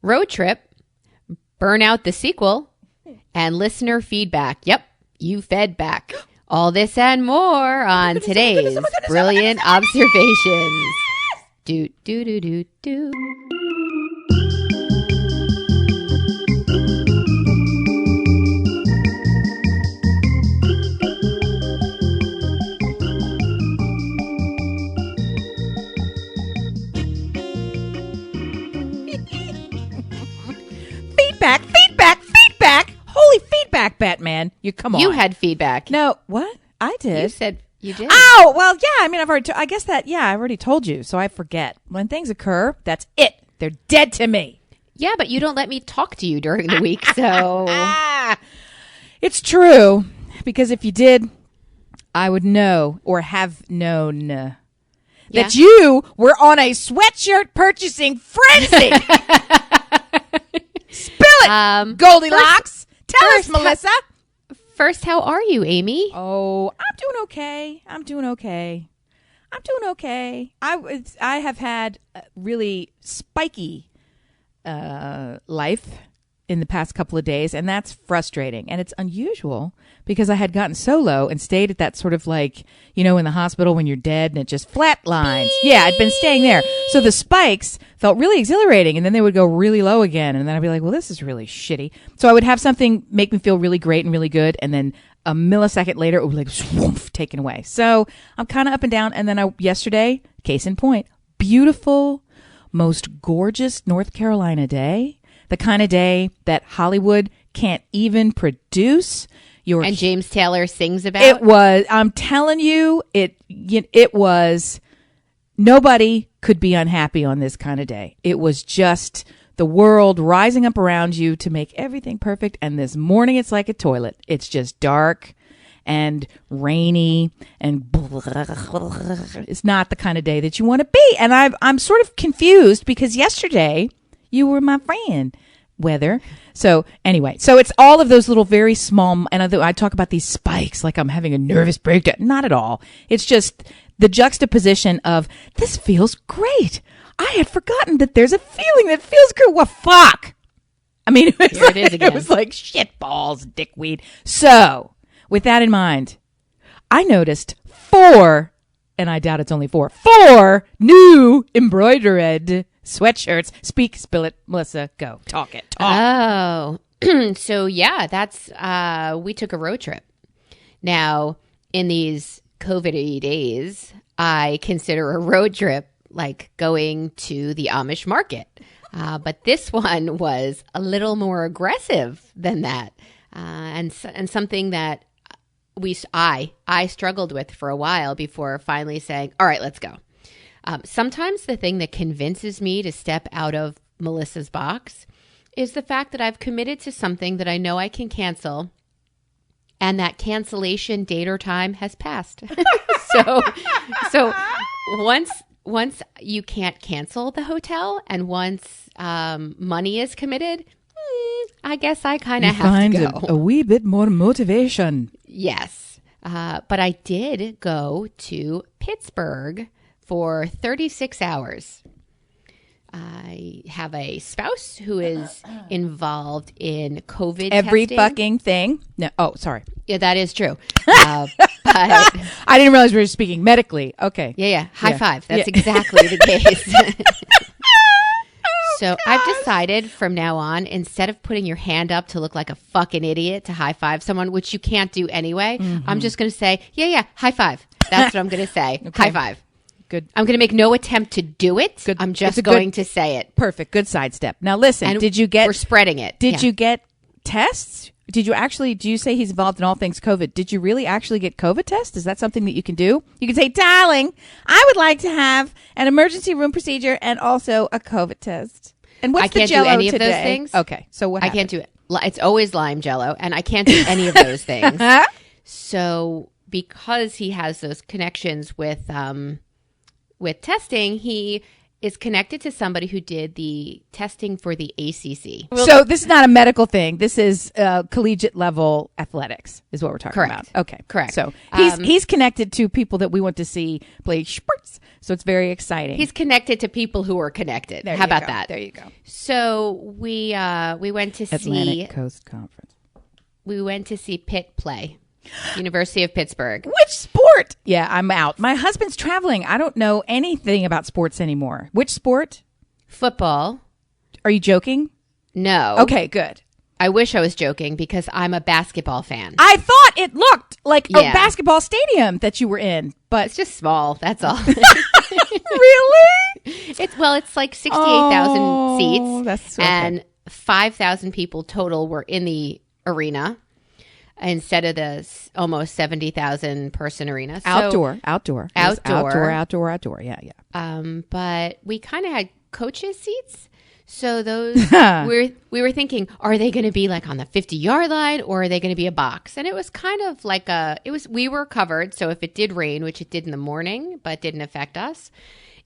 road trip, Burnout the sequel, and listener feedback. Yep, you fed back. All this and more on today's Brilliant Observations. Do, do, do, do, do. Feedback. Holy feedback, Batman. Come on. You had feedback. No, what? I did. You said you did. Oh, well, yeah. I mean, I've already told you, so I forget. When things occur, that's it. They're dead to me. Yeah, but you don't let me talk to you during the week, so. It's true, because if you did, I would know or have known that you were on a sweatshirt purchasing frenzy. Spill it, Goldilocks. Tell us, Melissa. First, how are you, Amy? Oh, I'm doing okay. I have had a really spiky life in the past couple of days, and that's frustrating. And it's unusual because I had gotten so low and stayed at that sort of like, in the hospital when you're dead and it just flatlines. Yeah, I'd been staying there. So the spikes felt really exhilarating, and then they would go really low again. And then I'd be like, well, this is really shitty. So I would have something make me feel really great and really good, and then a millisecond later, it would be like, swoof, taken away. So I'm kind of up and down. And then yesterday, case in point, beautiful, most gorgeous North Carolina day. The kind of day that Hollywood can't even produce. And James Taylor sings about? It was, I'm telling you, it was, nobody could be unhappy on this kind of day. It was just the world rising up around you to make everything perfect. And this morning, it's like a toilet. It's just dark and rainy and it's not the kind of day that you want to be. And I'm sort of confused because yesterday, you were my friend, weather. So anyway, so it's all of those little very small, and I talk about these spikes like I'm having a nervous breakdown. Not at all. It's just the juxtaposition of, this feels great. I had forgotten that there's a feeling that feels good. Well, fuck. I mean, it was like shit balls, dickweed. So with that in mind, I noticed 4, and I doubt it's only 4 new embroidered sweatshirts. Speak, spill it, Melissa. Go, talk it. Talk. Oh, so yeah, that's we took a road trip. Now, in these COVID-y days, I consider a road trip like going to the Amish market, but this one was a little more aggressive than that, and something that I struggled with for a while before finally saying, "All right, let's go." Sometimes the thing that convinces me to step out of Melissa's box is the fact that I've committed to something that I know I can cancel, and that cancellation date or time has passed. So once you can't cancel the hotel, and once money is committed, I guess I kind of have to go. Find a wee bit more motivation. Yes, but I did go to Pittsburgh for 36 hours. I have a spouse who is involved in COVID Every testing. fucking thing. No, oh, sorry. Yeah, that is true. But I didn't realize we were speaking medically. Okay. Yeah. High five. That's exactly the case. So I've decided from now on, instead of putting your hand up to look like a fucking idiot to high five someone, which you can't do anyway, I'm just going to say, yeah, high five. That's what I'm going to say. Okay. High five. Good. I'm going to make no attempt to do it. Good. I'm just going to say it. Perfect. Good sidestep. Now listen, And did you get... We're spreading it. Did you get tests? Do you say he's involved in all things COVID? Did you really actually get COVID tests? Is that something that you can do? You can say, darling, I would like to have an emergency room procedure and also a COVID test. And what's I can't the Jell-O do any today? of those things. Okay. So what happened? I can't do it. It's always lime Jell-O, and I can't do any of those things. So because he has those connections with testing, he is connected to somebody who did the testing for the ACC. So this is not a medical thing. This is collegiate level athletics is what we're talking Correct. about. Okay. Correct. So he's connected to people that we want to see play sports. So it's very exciting. He's connected to people who are connected. There How you about go. that? There you go. So we went to Atlantic Coast Conference. we went to see Pitt play. University of Pittsburgh. Which sport? Yeah, I'm out. My husband's traveling. I don't know anything about sports anymore. Which sport? Football. Are you joking? No. Okay, good. I wish I was joking because I'm a basketball fan. I thought it looked like a Yeah. basketball stadium that you were in, but It's just small. That's all. really? It's like 68,000 Oh, seats, that's okay. and 5,000 people total were in the arena instead of the almost 70,000 person arena. So, Outdoor. It was Outdoor. outdoor. Yeah. but we kind of had coaches seats. So those we were thinking, are they going to be like on the 50-yard line or are they going to be a box? And it was kind of like we were covered. So if it did rain, which it did in the morning, but didn't affect us,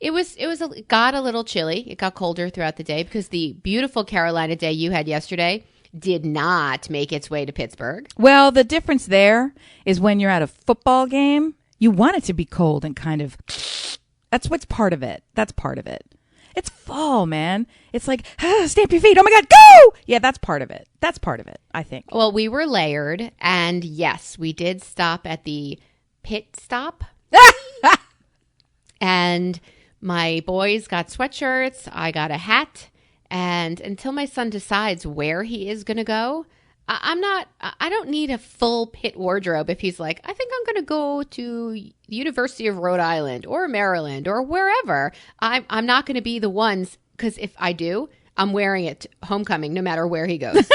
it got a little chilly. It got colder throughout the day because the beautiful Carolina day you had yesterday did not make its way to Pittsburgh. Well, the difference there is when you're at a football game, you want it to be cold and kind of. That's what's part of it. That's part of it. It's fall, man. It's like, stamp your feet. Oh my God, go! Yeah, that's part of it. That's part of it, I think. Well, we were layered, and yes, we did stop at the pit stop. And my boys got sweatshirts. I got a hat. And until my son decides where he is going to go, I don't need a full pit wardrobe if he's like, I think I'm going to go to the University of Rhode Island or Maryland or wherever. I'm not going to be the ones, because if I do, I'm wearing it to homecoming no matter where he goes.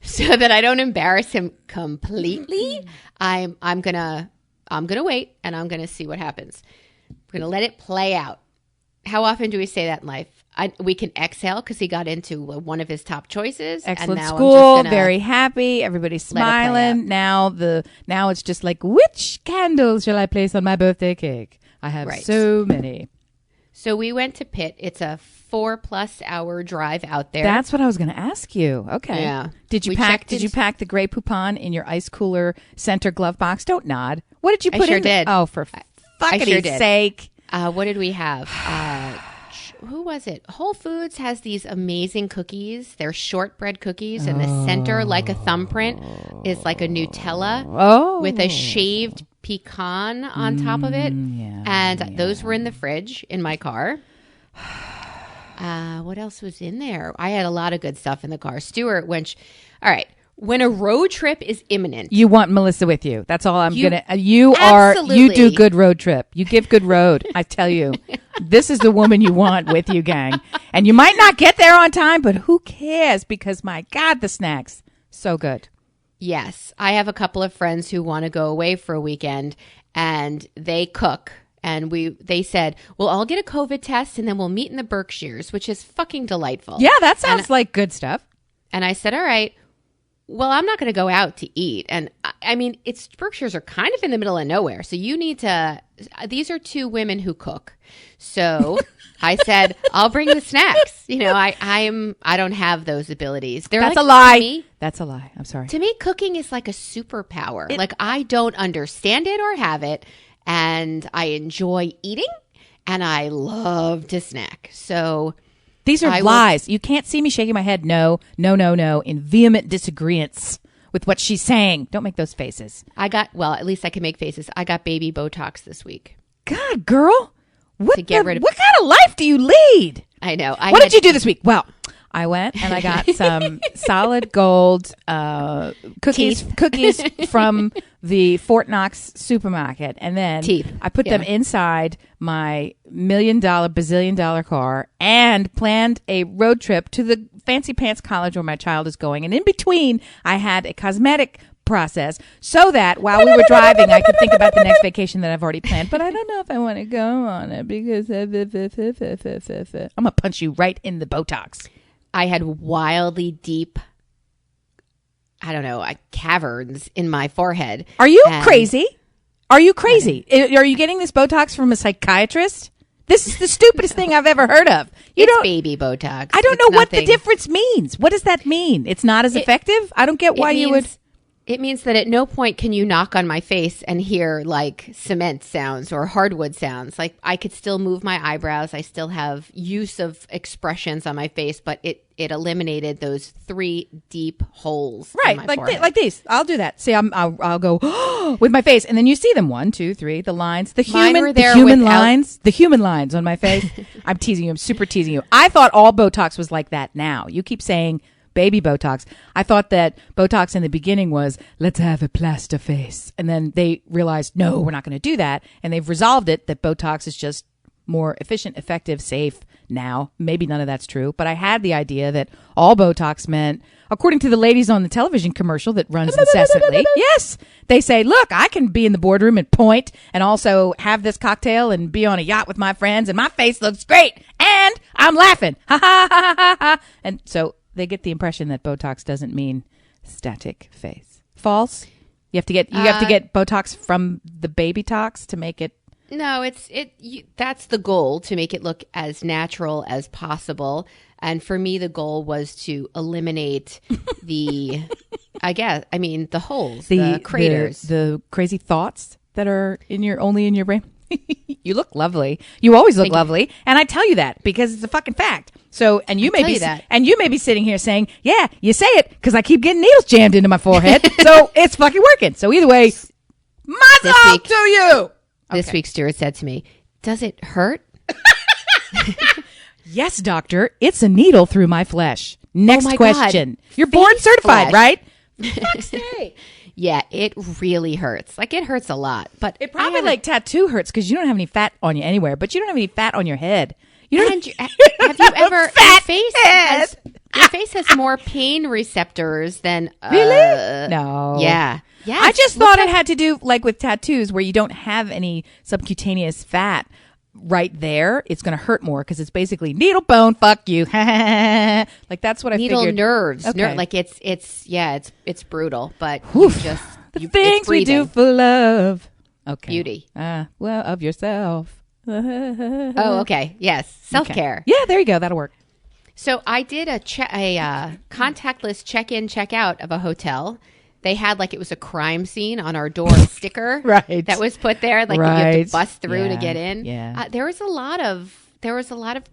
So that I don't embarrass him completely. I'm gonna wait and I'm gonna see what happens. We're gonna let it play out. How often do we say that in life? We can exhale because he got into one of his top choices. Excellent and now school, I'm just gonna very happy. Everybody's let it play smiling. Now it's just like, which candles shall I place on my birthday cake? I have Right. so many. So we went to Pitt. It's a 4+ hour drive out there. That's what I was going to ask you. Okay. Yeah. Did you We pack? checked Did you in- pack the Grey Poupon in your ice cooler center glove box? Don't nod. What did you I put sure in? there? did. Oh, for fucking sure did. sake! What did we have? Who was it? Whole Foods has these amazing cookies. They're shortbread cookies, and the center, like a thumbprint, is like a Nutella Oh, with a shaved pecan on top of it. And those were in the fridge in my car. What else was in there? I had a lot of good stuff in the car. Stuart, all right. When a road trip is imminent, you want Melissa with you. That's all I'm gonna. You do Absolutely. good road trip. You give good road. I tell you, this is the woman you want with you, gang. And you might not get there on time, but who cares? Because my God, the snacks so good. yes, I have a couple of friends who want to go away for a weekend, and they cook. And they said, we'll all get a COVID test and then we'll meet in the Berkshires, which is fucking delightful. Yeah, that sounds like good stuff. And I said, all right, well, I'm not going to go out to eat. And I mean, Berkshires are kind of in the middle of nowhere. So you need to, these are two women who cook. So I said, I'll bring the snacks. You know, I don't have those abilities. That's like, a lie. To me, That's a lie. I'm sorry. to me, cooking is like a superpower. Like I don't understand it or have it. And I enjoy eating and I love to snack. So These are lies. You can't see me shaking my head. No, in vehement disagreements with what she's saying. Don't make those faces. at least I can make faces. I got baby Botox this week. God, girl. What get rid of- what kind of life do you lead? I know. What did you do this week? Well, I went and I got some solid gold cookies from the Fort Knox supermarket, and then Teeth. I put them inside my $1 million, bazillion dollar car and planned a road trip to the fancy pants college where my child is going. And in between, I had a cosmetic process so that while we were driving, I could think about the next vacation that I've already planned. But I don't know if I want to go on it because I'm going to punch you right in the Botox. I had wildly deep, I don't know, caverns in my forehead. Are you crazy? Are you crazy? Are you getting this Botox from a psychiatrist? This is the stupidest thing I've ever heard of. It's baby Botox. I don't It's know what the nothing. difference means. What does that mean? It's not as effective? I don't get why you would. It means that at no point can you knock on my face and hear like cement sounds or hardwood sounds. Like I could still move my eyebrows. I still have use of expressions on my face, but it eliminated those 3 deep holes. Right, in my forehead. like these. I'll do that. See, I'll go with my face, and then you see them 1, 2, 3. The lines, the Mine human, were there the human without- lines, the human lines on my face. I'm teasing you. I'm super teasing you. I thought all Botox was like that. Now you keep saying baby Botox. I thought that Botox in the beginning was let's have a plaster face, and then they realized no, we're not going to do that, and they've resolved it that Botox is just more efficient, effective, safe. Now, maybe none of that's true, but I had the idea that all Botox meant, according to the ladies on the television commercial that runs incessantly, yes, they say, look, I can be in the boardroom and point and also have this cocktail and be on a yacht with my friends and my face looks great and I'm laughing. Ha ha ha ha ha. And so they get the impression that Botox doesn't mean static face. False. You have to get Botox from the baby tox to make it. No, that's the goal, to make it look as natural as possible. And for me, the goal was to eliminate the holes, the craters. The crazy thoughts that are only in your brain. You look lovely. You always look lovely. And I tell you that because it's a fucking fact. So, and you may be sitting here saying, yeah, you say it because I keep getting needles jammed into my forehead. So it's fucking working. So either way, much to you. This week, Stuart said to me, does it hurt? Yes, doctor. It's a needle through my flesh. Next my question. God. You're board certified, flesh. right? Yeah, it really hurts. Like, it hurts a lot. But It probably like tattoo hurts because you don't have any fat on you anywhere, but you don't have any fat on your head. You don't have you ever fat your face has more pain receptors than Really? No. Yeah. Yeah. I just thought it had to do like with tattoos where you don't have any subcutaneous fat right there. It's going to hurt more because it's basically needle bone. Fuck you. Like that's what I needle figured. nerves. Okay. Like it's brutal, but The things we do for love. Okay. Beauty. Well, of yourself. Oh, okay. Yes. Self-care. Okay. Yeah, there you go. That'll work. So I did a contactless check-in, check-out of a hotel. They had like it was a crime scene on our door sticker Right. that was put there, like you have to bust through to get in. Yeah. There was a lot of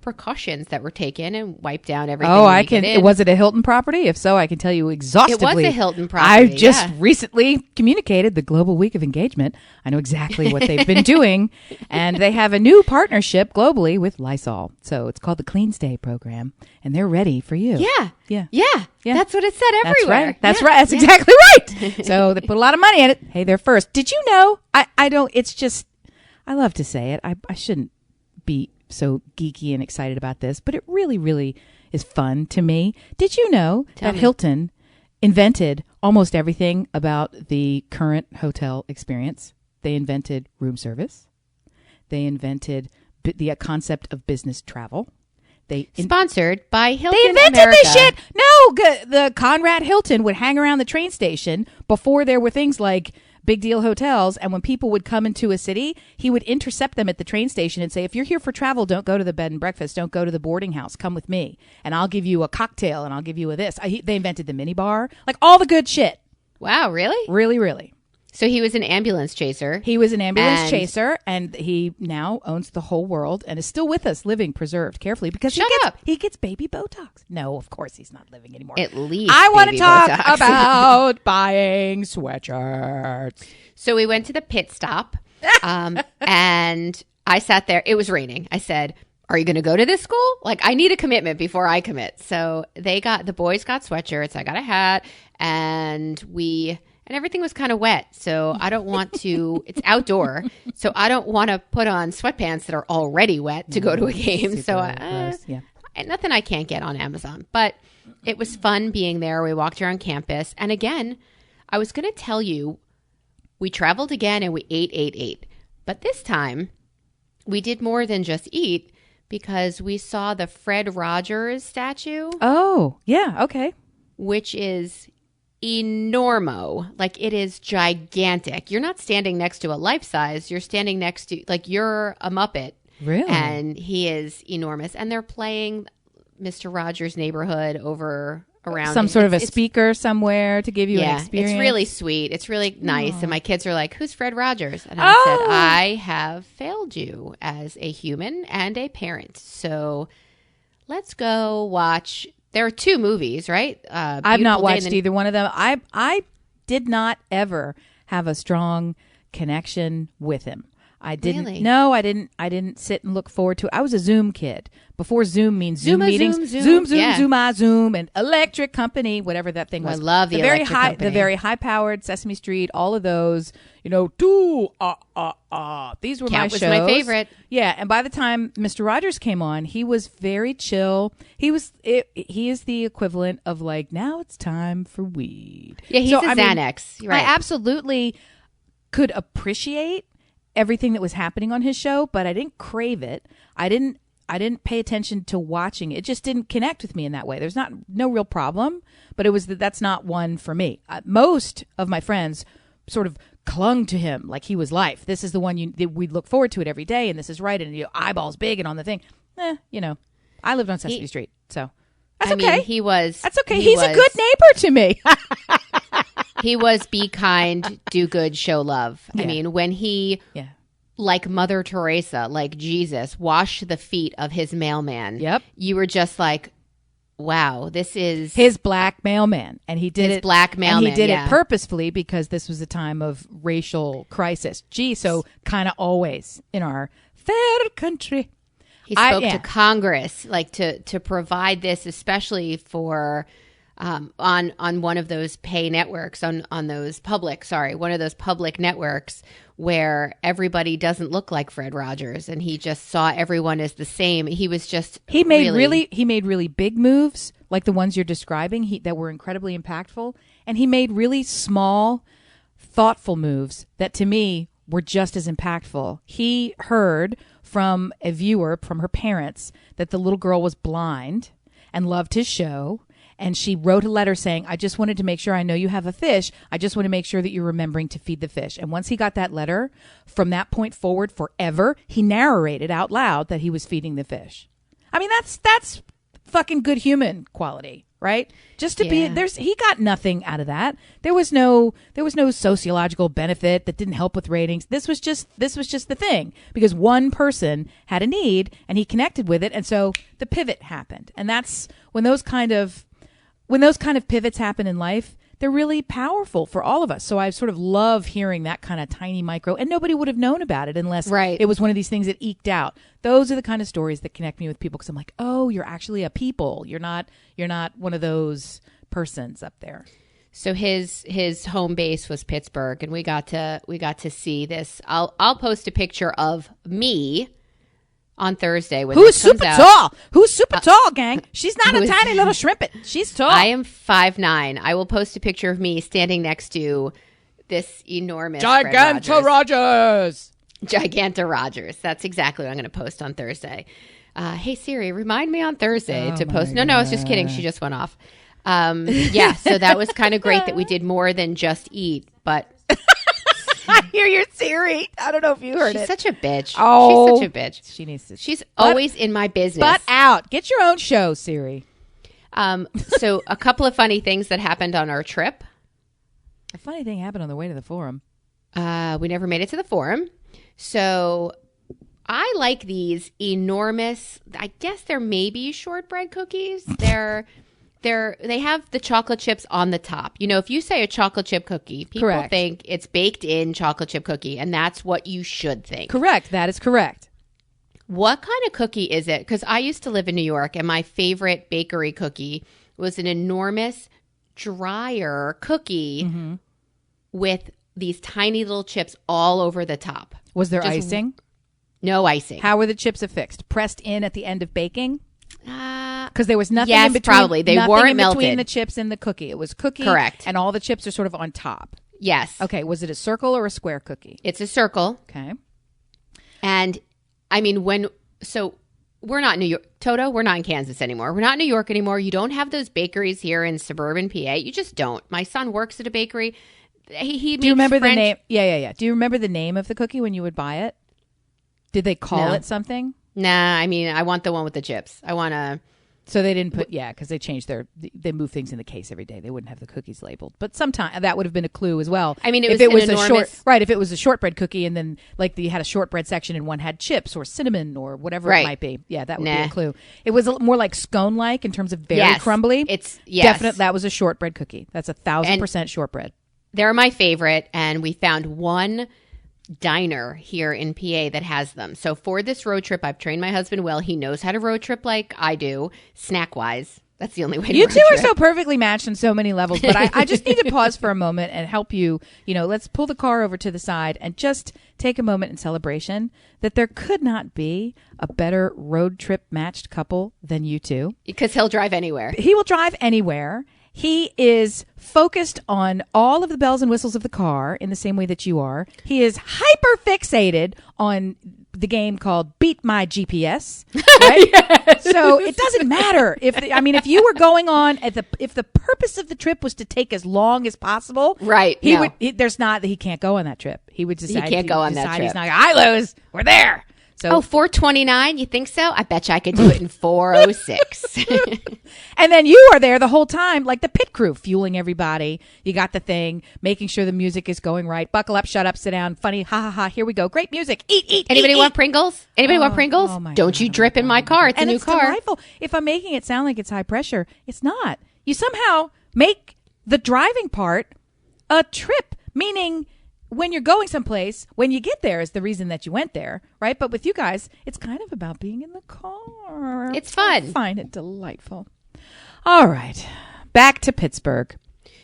precautions that were taken and wiped down everything. Oh, when I you get can. in. Was it a Hilton property? If so, I can tell you exhaustively. It was a Hilton property. I've just yeah. recently communicated the Global Week of Engagement. I know exactly what they've been doing, and they have a new partnership globally with Lysol. So it's called the Clean Stay program, and they're ready for you. Yeah. Yeah. Yeah. Yeah. That's what it said everywhere. That's Yeah. right. That's exactly right. So they put a lot of money in it. Hey, they're first. Did you know? I don't. It's just. I love to say it. I shouldn't be so geeky and excited about this, but it really, really is fun to me. Did you know that Hilton invented almost everything about the current hotel experience? They invented room service. They invented the concept of business travel. Sponsored by Hilton They invented America. this shit. No, the Conrad Hilton would hang around the train station before there were things like big deal hotels. And when people would come into a city, he would intercept them at the train station and say, if you're here for travel, don't go to the bed and breakfast. Don't go to the boarding house. Come with me. And I'll give you a cocktail and I'll give you a this. They invented the minibar. Like all the good shit. Wow, really? Really, really. So he was an ambulance chaser. He was an ambulance chaser, and he now owns the whole world and is still with us, living preserved carefully because he gets baby Botox. No, of course he's not living anymore. At least I want to baby talk Botox. about buying sweatshirts. So we went to the pit stop, and I sat there. It was raining. I said, "Are you going to go to this school? Like, I need a commitment before I commit." So the boys got sweatshirts. I got a hat, and everything was kind of wet. So I don't want to, it's outdoor. So I don't want to put on sweatpants that are already wet to go to a game. So nothing I can't get on Amazon, but it was fun being there. We walked around campus. And again, I was going to tell you, we traveled again and we ate. But this time we did more than just eat because we saw the Fred Rogers statue. Oh, yeah. Okay. Which is enormo. Like, it is gigantic. You're not standing next to a life size. You're standing next to, like, you're a Muppet Really? And he is enormous. And they're playing Mr. Rogers' Neighborhood over around some him. sort of a It's- speaker somewhere to give you an experience. it's really sweet. It's really nice. And my kids are like, "Who's Fred Rogers?" And I said, "I have failed you as a human and a parent. So let's go watch." There are 2 movies, right? I've not watched either one of them. I did not ever have a strong connection with him. I didn't. Really? No, I didn't. I didn't sit and look forward to it. I was a Zoom kid before Zoom means Zoom Zoom-a, meetings. Zoom. Zoom, Yeah. Zoom-a, Zoom, and Electric Company, whatever that thing was. I love the very Electric high, Company. the very high-powered Sesame Street. All of those, These were my Count was shows. my favorite. Yeah, and by the time Mr. Rogers came on, he was very chill. He is the equivalent of like, now it's time for weed. Yeah, he's So, a I mean, Xanax. You're right. I absolutely could appreciate everything that was happening on his show, but I didn't crave it. I didn't pay attention to watching it. It just didn't connect with me in that way. There's no real problem, but it was that's not one for me. Most of my friends sort of clung to him like he was life. This is the one we'd look forward to it every day, and this is right, and eyeballs big and on the thing. I lived on Sesame Street, so that's okay. He was. That's okay. He's a good neighbor to me. He was be kind, do good, show love. Yeah. I mean, when he, Yeah. like Mother Teresa, like Jesus, washed the feet of his mailman. Yep. You were just like, wow, this is His black mailman, and he did His it. black mailman, and he did yeah. it purposefully because this was a time of racial crisis. Gee, so kind of always in our fair country. He spoke yeah. to Congress, like to provide this, especially for on one of those pay networks, on those public, one of those public networks where everybody doesn't look like Fred Rogers, and he just saw everyone as the same. He was just He made really big moves like the ones you're describing that were incredibly impactful, and he made really small, thoughtful moves that to me were just as impactful. He heard from a viewer, from her parents, that the little girl was blind and loved his show. And she wrote a letter saying, I just wanted to make sure, I know you have a fish. I just want to make sure that you're remembering to feed the fish. And once he got that letter, from that point forward forever, he narrated out loud that he was feeding the fish. I mean, that's fucking good human quality, right? Just to be he got nothing out of that. There was no sociological benefit that didn't help with ratings. This was just the thing, because one person had a need and he connected with it, and so the pivot happened. And that's when those kind of pivots happen in life, they're really powerful for all of us. So I sort of love hearing that kind of tiny micro, and nobody would have known about it unless it was one of these things that eked out. Those are the kind of stories that connect me with people, because I'm like, oh, you're actually a people. You're not one of those persons up there. So his home base was Pittsburgh, and we got to see this. I'll post a picture of me on Thursday when Who's this comes super out. tall? Who's super tall, gang? She's not a tiny little shrimpet. She's tall. I am 5'9". I will post a picture of me standing next to this enormous Giganta Rogers. Giganta Rogers. That's exactly what I'm going to post on Thursday. Hey Siri, remind me on Thursday to post. No, I was just kidding. She just went off. So that was kind of great that we did more than just eat, but I hear your Siri. I don't know if you heard she's it. such a bitch. Oh, she's such a bitch. She needs to. She's always in my business. Butt out. Get your own show, Siri. So a couple of funny things that happened on our trip. A funny thing happened on the way to the forum. We never made it to the forum. So I like these enormous, I guess they're maybe shortbread cookies. They have the chocolate chips on the top. You know, if you say a chocolate chip cookie, people Correct. think it's baked in chocolate chip cookie, and that's what you should think. Correct. That is correct. What kind of cookie is it? Because I used to live in New York, and my favorite bakery cookie was an enormous dryer cookie with these tiny little chips all over the top. Was there Just icing? No icing. How were the chips affixed? Pressed in at the end of baking? Uh, Because there was nothing Yes, in between. probably. They nothing weren't in between melted. the chips and the cookie. It was cookie. Correct. And all the chips are sort of on top. yes. Okay. Was it a circle or a square cookie? It's a circle. Okay. And I mean, we're not in New York, Toto, we're not in Kansas anymore. We're not in New York anymore. You don't have those bakeries here in suburban PA. You just don't. My son works at a bakery. He Do you remember French- the name? Yeah. Do you remember the name of the cookie when you would buy it? Did they call No. it something? Nah, I mean, I want the one with the chips. I want to. So they didn't put, because they changed they move things in the case every day. They wouldn't have the cookies labeled. But sometime that would have been a clue as well. I mean, if it was if it was a shortbread cookie and then like you had a shortbread section and one had chips or cinnamon or whatever it might be. Yeah, that would be a clue. It was more like scone-like in terms of very crumbly. It's definite. That was a shortbread cookie. That's 1,000% shortbread. They're my favorite, and we found one diner here in PA that has them. So for this road trip, I've trained my husband well. He knows how to road trip like I do, snack wise. That's the only way to You road two are trip. so perfectly matched on so many levels, but I just need to pause for a moment and help you. Let's pull the car over to the side and just take a moment in celebration that there could not be a better road trip matched couple than you two. Because he'll drive anywhere. He will drive anywhere. He is focused on all of the bells and whistles of the car in the same way that you are. He is hyper fixated on the game called Beat My GPS. Right? Yes. So it doesn't matter if you were going on if the purpose of the trip was to take as long as possible, right? He can't go on that trip. He would decide he can't go on that trip. He's not. I lose. We're there. So, 4:29, you think so? I bet you I could do it in 4:06. And then you are there the whole time, like the pit crew, fueling everybody. You got the thing, making sure the music is going right. Buckle up, shut up, sit down. Funny, ha ha ha. Here we go. Great music. Eat. Anybody eat, want Pringles? Anybody want Pringles? Oh my Don't God, you drip in my car? It's a new car. Delightful. If I'm making it sound like it's high pressure, it's not. You somehow make the driving part a trip, meaning when you're going someplace, when you get there is the reason that you went there, right? But with you guys, it's kind of about being in the car. It's fun. I find it delightful. All right. Back to Pittsburgh.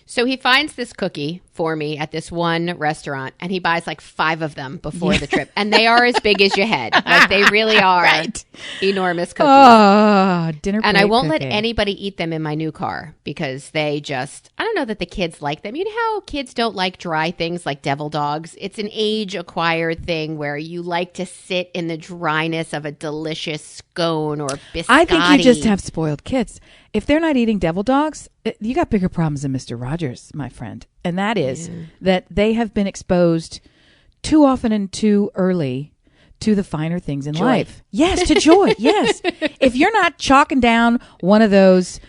So he finds this cookie for me at this one restaurant, and he buys like 5 of them before the trip. And they are as big as your head. Like they really are enormous cookies. Oh, dinner And I won't cookie. let anybody eat them in my new car because they just, I don't know that the kids like them. You know how kids don't like dry things like devil dogs? It's an age-acquired thing where you like to sit in the dryness of a delicious scone or biscotti. I think you just have spoiled kids. If they're not eating devil dogs, you got bigger problems than Mr. Rogers, my friend. And that is that they have been exposed too often and too early to the finer things in life. Yes, to joy. Yes. If you're not chalking down one of those,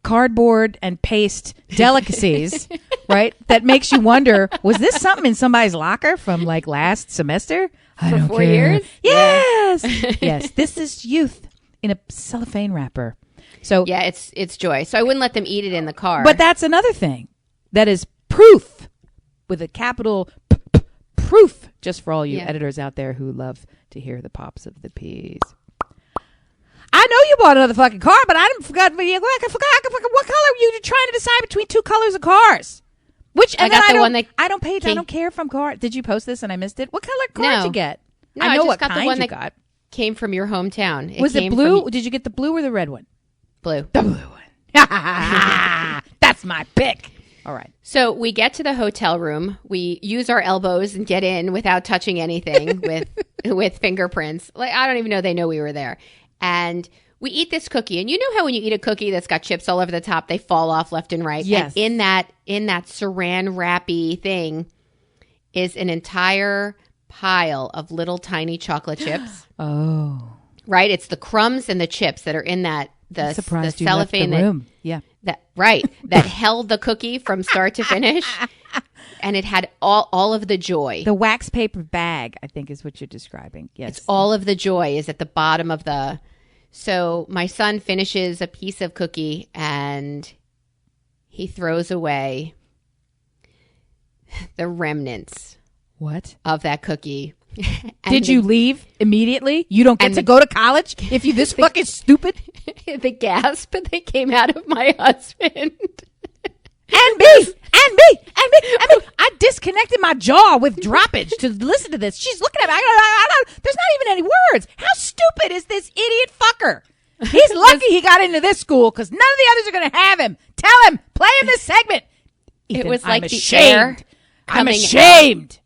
cardboard and paste delicacies, right, that makes you wonder, was this something in somebody's locker from like last semester? I don't 4 care. years? Yes. Yes. This is youth in a cellophane wrapper. So yeah, it's joy. So I wouldn't let them eat it in the car. But that's another thing. That is proof with a capital proof, just for all you editors out there who love to hear the pops of the P's. I know you bought another fucking car, but I forgot what color you trying to decide between 2 colors of cars. I don't care from car. Did you post this and I missed it? What color car did you get? No, I know just what got kind the one you that got. Came from your hometown. Was it blue? Did you get the blue or the red one? Blue. The blue one. That's my pick. All right. So we get to the hotel room. We use our elbows and get in without touching anything with fingerprints. Like I don't even know they know we were there. And we eat this cookie. And you know how when you eat a cookie that's got chips all over the top, they fall off left and right. Yes. And in that saran wrappy thing is an entire pile of little tiny chocolate chips. Oh. Right? It's the crumbs and the chips that are in that the cellophane room. Yeah. That held the cookie from start to finish. And it had all of the joy. The wax paper bag, I think, is what you're describing. Yes. It's all of the joy is at the bottom of the. So my son finishes a piece of cookie and he throws away the remnants. What? Of that cookie. Did you leave immediately? You don't get to go to college if you this fucking stupid? The gasp that came out of my husband. And me. I disconnected my jaw with droppage to listen to this. She's looking at me. There's not even any words. How stupid is this idiot fucker? He's lucky he got into this school because none of the others are going to have him. Tell him. Play in this segment. Ethan, it was like I'm the ashamed. air. I'm ashamed.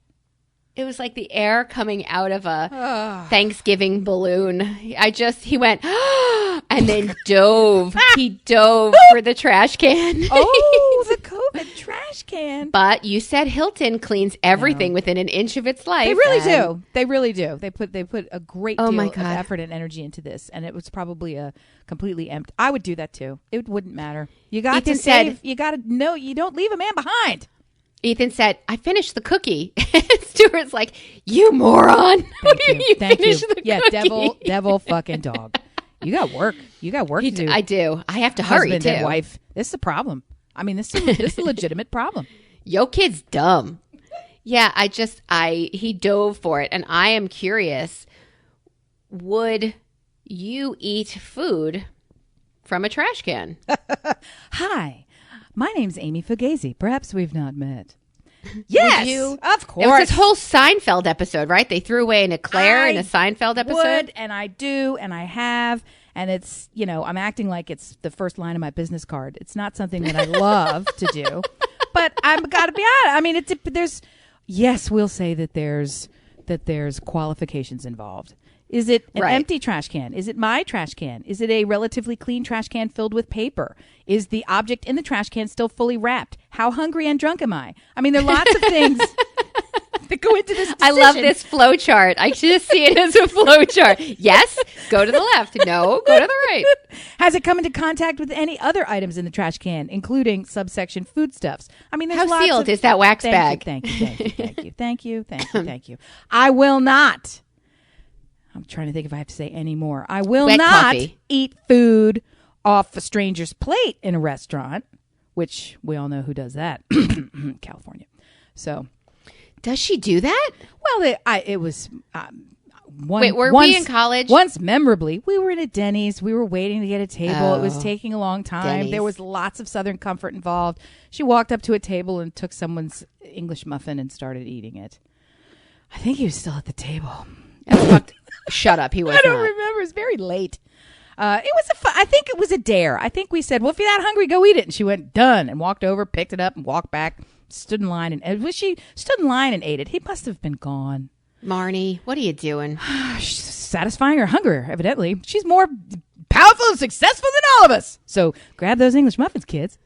It was like the air coming out of a Thanksgiving balloon. He went, and then dove. He dove for the trash can. Oh, the COVID trash trash can. But you said Hilton cleans everything within an inch of its life. They really do. They really do. They put a great Oh deal my of God. effort and energy into this, and it was probably a completely empty. I would do that too. It wouldn't matter. You got Ethan to save. said- You got to know. You don't leave a man behind. Ethan said, I finished the cookie. Stuart's like, you moron. Thank you. Thank you. finished the Yeah, cookie. devil fucking dog. You got work. You got work to do. I do. I have to hurry, Husband too. and wife. This is a problem. I mean, this is a legitimate problem. Yo, kid's dumb. Yeah, he dove for it. And I am curious, would you eat food from a trash can? Hi, my name's Amy Fugazi. Perhaps we've not met. Yes, you? of It course. was this whole Seinfeld episode, right? They threw away an eclair in a Seinfeld episode. Would, and I do, and I have, and it's, I'm acting like it's the first line of my business card. It's not something that I love to do, but I've got to be honest. I mean, we'll say that there's qualifications involved. Is it an Right. empty trash can? Is it my trash can? Is it a relatively clean trash can filled with paper? Is the object in the trash can still fully wrapped? How hungry and drunk am I? I mean, there are lots of things that go into this decision. I love this flow chart. I just see it as a flow chart. Yes, go to the left. No, go to the right. Has it come into contact with any other items in the trash can, including subsection foodstuffs? I mean, there's How lots sealed of, is that wax thank bag? You, thank you, thank you, thank you, thank you, thank you. I will not. I'm trying to think if I have to say any more. I will Wet not coffee. eat food off a stranger's plate in a restaurant, which we all know who does that. California. So, Does she do that? well, it was one. Wait, were we once- in college? Once memorably, we were in a Denny's. We were waiting to get a table. It was Oh, taking a long time. Denny's. There was lots of Southern comfort involved. She walked up to a table and took someone's English muffin and started eating it. I think he was still at the table. Shut up. He was I don't not. remember. It was very late. It was I think it was a dare. I think we said, well, if you're that hungry, go eat it. And she went, done, and walked over, picked it up, and walked back, stood in line. And she stood in line and ate it. He must have been gone. Marnie, what are you doing? She's satisfying her hunger, evidently. She's more powerful and successful than all of us. So grab those English muffins, kids.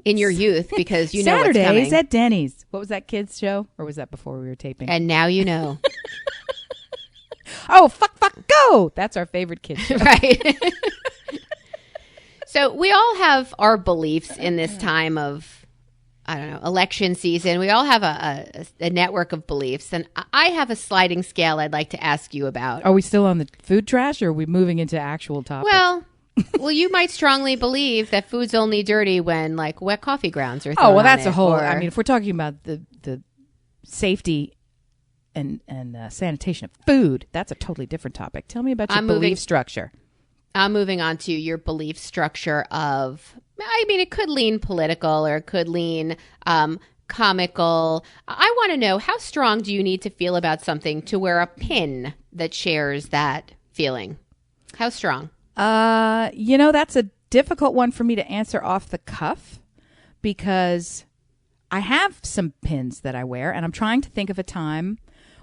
In your youth, because you know Saturdays what's coming. at Denny's. What was that kids show? Or was that before we were taping? And now you know. Oh, fuck, go! That's our favorite kids show. Right. So we all have our beliefs in this time of, I don't know, election season. We all have a network of beliefs. And I have a sliding scale I'd like to ask you about. Are we still on the food trash, or are we moving into actual topics? Well, you might strongly believe that food's only dirty when, like, wet coffee grounds are thrown oh, well, on that's it, a whole. or- I mean, if we're talking about the safety and sanitation of food, that's a totally different topic. Tell me about your I'm moving- belief structure. I'm moving on to your belief structure of, I mean, it could lean political or it could lean comical. I want to know, how strong do you need to feel about something to wear a pin that shares that feeling? How strong? That's a difficult one for me to answer off the cuff because I have some pins that I wear, and I'm trying to think of a time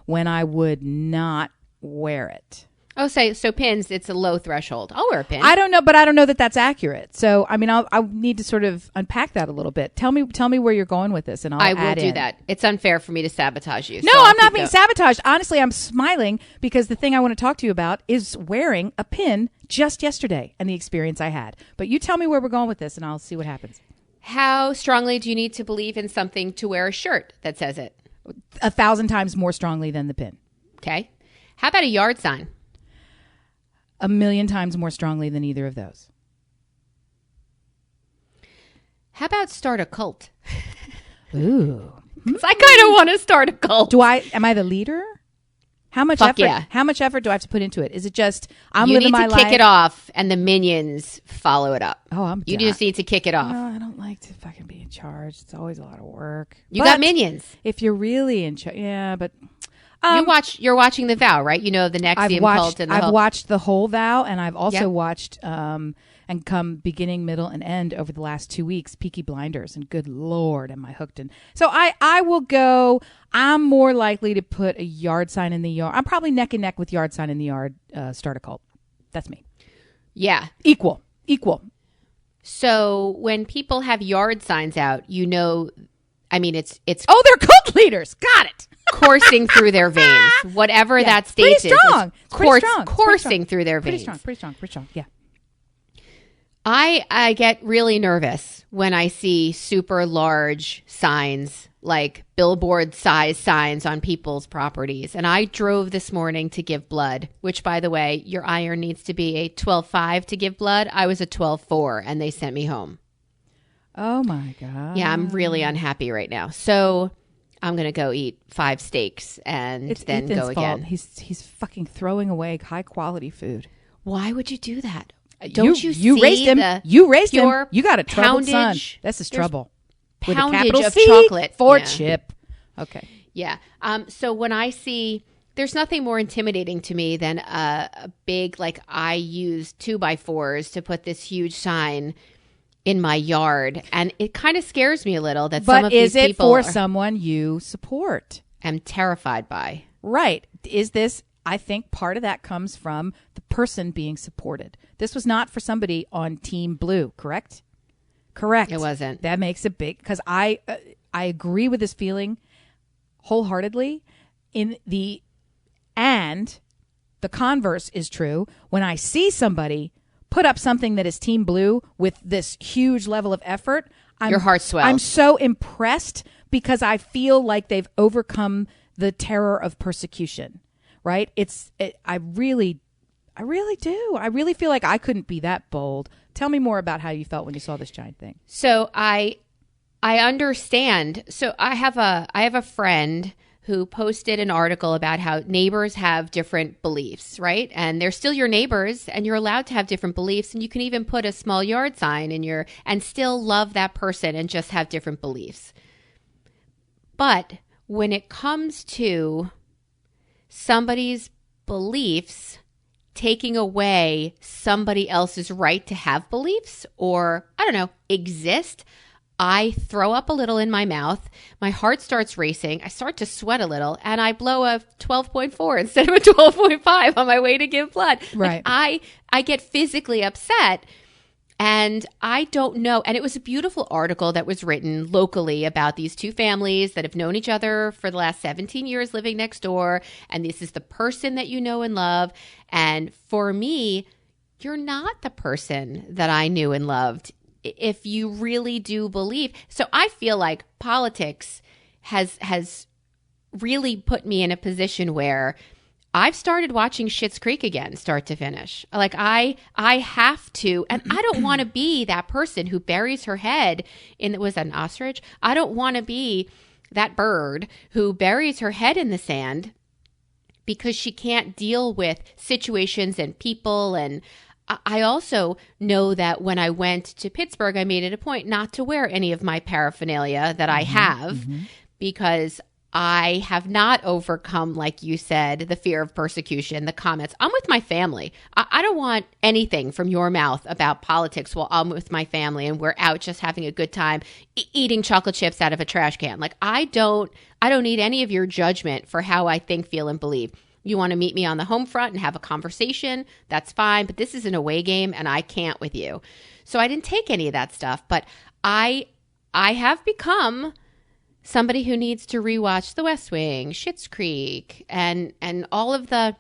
when I would not wear it. Oh, so pins, it's a low threshold. I'll wear a pin. I don't know, but I don't know that that's accurate. So, I mean, I need to sort of unpack that a little bit. Tell me where you're going with this, and I I'll will add do in. that. It's unfair for me to sabotage you. No, so I'll I'm not keep being going. sabotaged. Honestly, I'm smiling because the thing I want to talk to you about is wearing a pin just yesterday and the experience I had. But you tell me where we're going with this, and I'll see what happens. How strongly do you need to believe in something to wear a shirt that says it? 1,000 times more strongly than the pin. Okay. How about a yard sign? 1,000,000 times more strongly than either of those. How about start a cult? Ooh. 'Cause I kind of want to start a cult. Am I the leader? How much Fuck effort? yeah. How much effort do I have to put into it? Is it just I'm You living need my to life? kick it off, and the minions follow it up. Oh, I'm You done. just need to kick it off. No, I don't like to fucking be in charge. It's always a lot of work. You But got minions. If you're really in charge, yeah, but You're watching The Vow, right? You know the Nexium cult and the I've whole- watched the whole Vow, and I've also Yep. watched and come beginning, middle, and end over the last 2 weeks, Peaky Blinders, and good Lord, am I hooked in. So I will go. I'm more likely to put a yard sign in the yard. I'm probably neck and neck with yard sign in the yard. Start a cult. That's me. Yeah. Equal. So when people have yard signs out, I mean, it's Oh, they're cult leaders. Got it. coursing through their veins. Whatever that state pretty strong. is It's pretty strong. It's pretty coursing strong. through their Pretty veins. strong. Yeah. I get really nervous when I see super large signs, like billboard size signs on people's properties. And I drove this morning to give blood, which, by the way, your iron needs to be a 12.5 to give blood. I was a 12.4 and they sent me home. Oh my God. Yeah, I'm really unhappy right now. So I'm going to go eat 5 steaks and It's then Ethan's go again. fault. He's fucking throwing away high quality food. Why would you do that? Don't you you see raised him. the You raised him. pure You got a troubled son. poundage? This is There's trouble. With a poundage capital of C chocolate. for Yeah. chip. Okay. Yeah. So when I see, there's nothing more intimidating to me than a big, like I use 2x4s to put this huge sign in my yard, and it kind of scares me a little that some But of these is it people for someone you support? I'm terrified by. Right. Is this, I think part of that comes from the person being supported. This was not for somebody on Team Blue, correct? Correct. It wasn't. That makes it big because I agree with this feeling wholeheartedly. And the converse is true. When I see somebody put up something that is Team Blue with this huge level of effort, Your heart swells. I'm so impressed because I feel like they've overcome the terror of persecution. Right? I really do. I really feel like I couldn't be that bold. Tell me more about how you felt when you saw this giant thing. So I understand. So I have a friend who posted an article about how neighbors have different beliefs, right? And they're still your neighbors and you're allowed to have different beliefs, and you can even put a small yard sign and still love that person and just have different beliefs. But when it comes to somebody's beliefs taking away somebody else's right to have beliefs or, I don't know, exist, I throw up a little in my mouth. My heart starts racing. I start to sweat a little, and I blow a 12.4 instead of a 12.5 on my way to give blood. Right. Like I get physically upset, and I don't know. And it was a beautiful article that was written locally about these two families that have known each other for the last 17 years living next door. And this is the person that you know and love. And for me, you're not the person that I knew and loved if you really do believe. So I feel like politics has really put me in a position where I've started watching Schitt's Creek again, start to finish. Like I have to, and I don't want to be that person who buries her head in, was that an ostrich? I don't want to be that bird who buries her head in the sand because she can't deal with situations and people. And I also know that when I went to Pittsburgh, I made it a point not to wear any of my paraphernalia that I have because I have not overcome, like you said, the fear of persecution, the comments. I'm with my family. I don't want anything from your mouth about politics while I'm with my family and we're out just having a good time eating chocolate chips out of a trash can. Like I don't need any of your judgment for how I think, feel, and believe. You want to meet me on the home front and have a conversation, that's fine. But this is an away game and I can't with you. So I didn't take any of that stuff. But I have become somebody who needs to rewatch The West Wing, Schitt's Creek, and all of the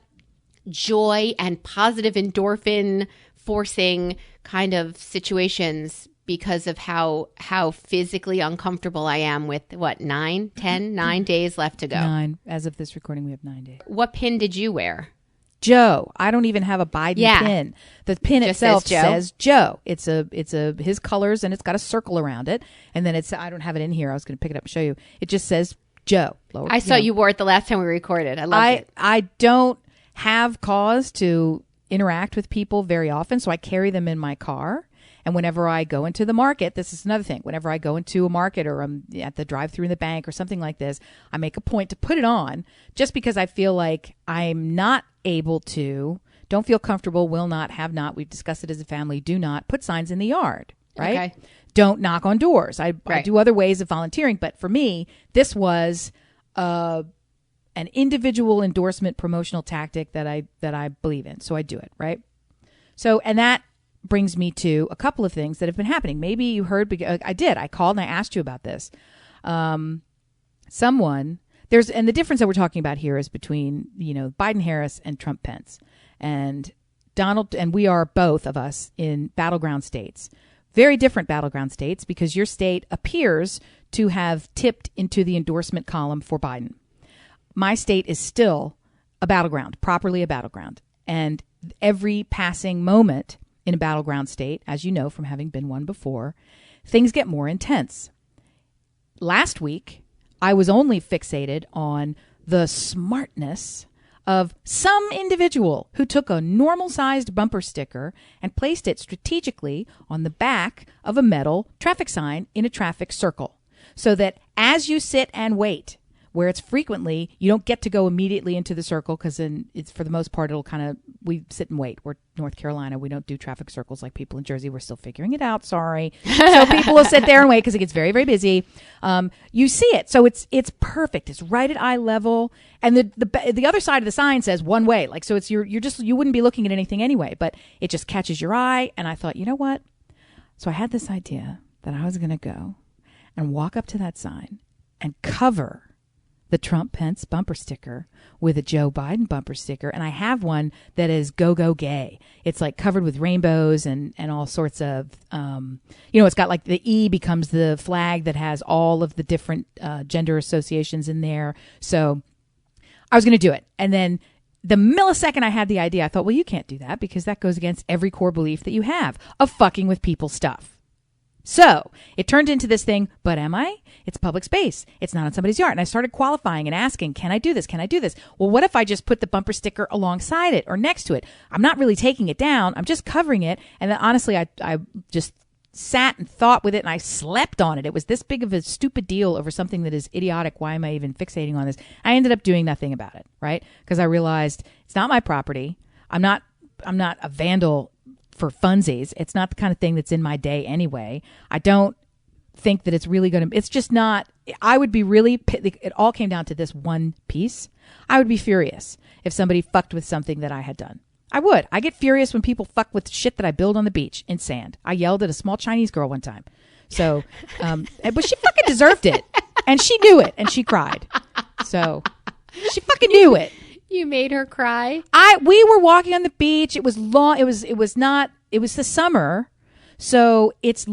joy and positive endorphin forcing kind of situations because of how physically uncomfortable I am with, 9 days left to go. 9. As of this recording, we have 9 days. What pin did you wear? Joe. I don't even have a Biden pin. The pin Just itself says Joe. It's his colors, and it's got a circle around it. And then I don't have it in here. I was going to pick it up and show you. It just says Joe. I saw you wore it the last time we recorded. I loved it. I don't have cause to interact with people very often, so I carry them in my car. And whenever I go into the market, this is another thing. Whenever I go into a market or I'm at the drive-thru in the bank or something like this, I make a point to put it on just because I feel like I'm not able to, don't feel comfortable, will not, have not. We've discussed it as a family. Do not put signs in the yard, right? Okay. Don't knock on doors. I Right. do other ways of volunteering. But for me, this was an individual endorsement promotional tactic that I believe in. So I do it, right? So, and that brings me to a couple of things that have been happening. Maybe you heard, I did. I called and I asked you about this. And the difference that we're talking about here is between, Biden-Harris and Trump-Pence. And Donald, and we are both of us in battleground states. Very different battleground states because your state appears to have tipped into the endorsement column for Biden. My state is still a battleground, properly a battleground. And every passing moment in a battleground state, as you know from having been one before, things get more intense. Last week, I was only fixated on the smartness of some individual who took a normal-sized bumper sticker and placed it strategically on the back of a metal traffic sign in a traffic circle, so that as you sit and wait, where it's frequently, you don't get to go immediately into the circle because it's for the most part, we sit and wait. We're North Carolina. We don't do traffic circles like people in Jersey. We're still figuring it out. Sorry. So people will sit there and wait because it gets very, very busy. You see it. So it's perfect. It's right at eye level. And the other side of the sign says one way. Like, so it's you wouldn't be looking at anything anyway, but it just catches your eye. And I thought, you know what? So I had this idea that I was going to go and walk up to that sign and cover the Trump-Pence bumper sticker with a Joe Biden bumper sticker. And I have one that is go gay. It's like covered with rainbows and all sorts of, it's got like the E becomes the flag that has all of the different gender associations in there. So I was going to do it. And then the millisecond I had the idea, I thought, well, you can't do that because that goes against every core belief that you have of fucking with people's stuff. So it turned into this thing, but am I? It's public space. It's not on somebody's yard. And I started qualifying and asking, can I do this? Can I do this? Well, what if I just put the bumper sticker alongside it or next to it? I'm not really taking it down. I'm just covering it. And then honestly, I just sat and thought with it and I slept on it. It was this big of a stupid deal over something that is idiotic. Why am I even fixating on this? I ended up doing nothing about it, right? Because I realized it's not my property. I'm not a vandal for funsies. It's not the kind of thing that's in my day anyway. I don't think that it's really going to, it's just not, I would be really, it all came down to this one piece. I would be furious if somebody fucked with something that I had done. I would. I get furious when people fuck with shit that I build on the beach in sand. I yelled at a small Chinese girl one time. So, but she fucking deserved it. And she knew it and she cried. So she fucking knew it. You made her cry? We were walking on the beach. It was long. It was the summer. So it's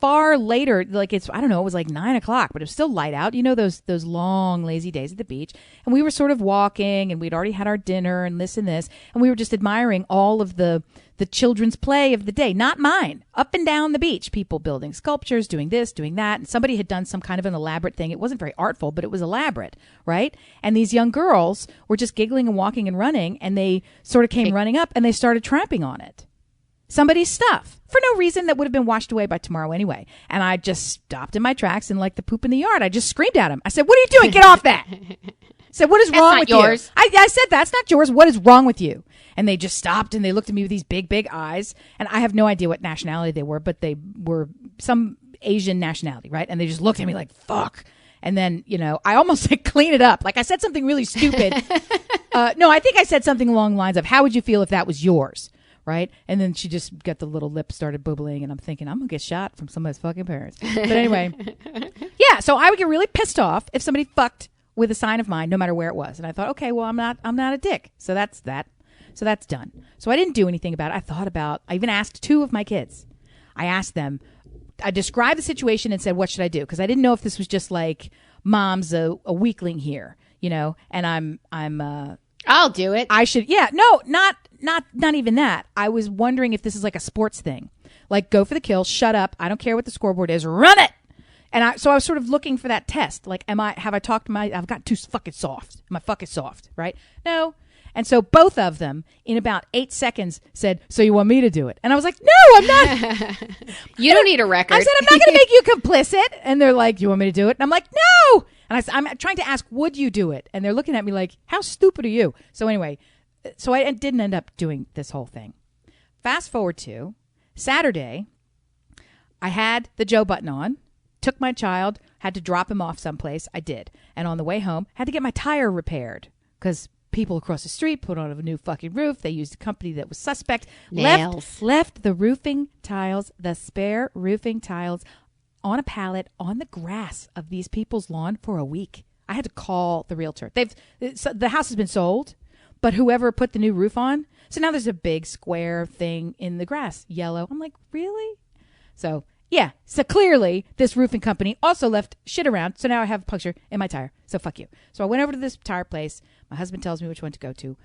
far later. Like I don't know, it was like 9:00, but it was still light out. You know, those long, lazy days at the beach. And we were sort of walking and we'd already had our dinner and this and this. And we were just admiring all of the children's play of the day, not mine, up and down the beach, people building sculptures, doing this, doing that. And somebody had done some kind of an elaborate thing. It wasn't very artful, but it was elaborate, right? And these young girls were just giggling and walking and running, and they sort of came running up and they started tramping on it. Somebody's stuff for no reason that would have been washed away by tomorrow anyway. And I just stopped in my tracks and like the poop in the yard, I just screamed at him. I said, "What are you doing? Get off that." I said, "What is wrong with yours?" I said, "That's not yours. What is wrong with you?" And they just stopped and they looked at me with these big, big eyes. And I have no idea what nationality they were, but they were some Asian nationality, right? And they just looked at me like, fuck. And then, I almost like clean it up. Like I said something really stupid. No, I think I said something along the lines of, how would you feel if that was yours? Right? And then she just got the little lip started bubbling. And I'm thinking, I'm going to get shot from somebody's fucking parents. But anyway. Yeah. So I would get really pissed off if somebody fucked with a sign of mine, no matter where it was. And I thought, okay, well, I'm not a dick. So that's that. So that's done. So I didn't do anything about it. I even asked 2 of my kids. I asked them, I described the situation and said, what should I do? Because I didn't know if this was just like, mom's a weakling here, and I'll do it. I should, yeah, no, not even that. I was wondering if this is like a sports thing, like go for the kill, shut up. I don't care what the scoreboard is, run it. And so I was sort of looking for that test. Like, I've got too fucking soft. Am I fucking soft? Right? No. And so both of them, in about 8 seconds, said, "So you want me to do it?" And I was like, "No, I'm not." You don't need a record. I said, "I'm not going to make you complicit." And they're like, "Do you want me to do it?" And I'm like, "No." And I said, I'm trying to ask, would you do it? And they're looking at me like, how stupid are you? So anyway, I didn't end up doing this whole thing. Fast forward to Saturday, I had the Joe button on, took my child, had to drop him off someplace. I did. And on the way home, had to get my tire repaired because People across the street put on a new fucking roof. They used a company that was suspect. Nails. Left the roofing tiles, the spare roofing tiles, on a pallet on the grass of these people's lawn for a week. I had to call the realtor. The house has been sold, but whoever put the new roof on, so now there's a big square thing in the grass, yellow. I'm like, really? So yeah, so clearly this roofing company also left shit around. So now I have a puncture in my tire. So fuck you. So I went over to this tire place. My husband tells me which one to go to.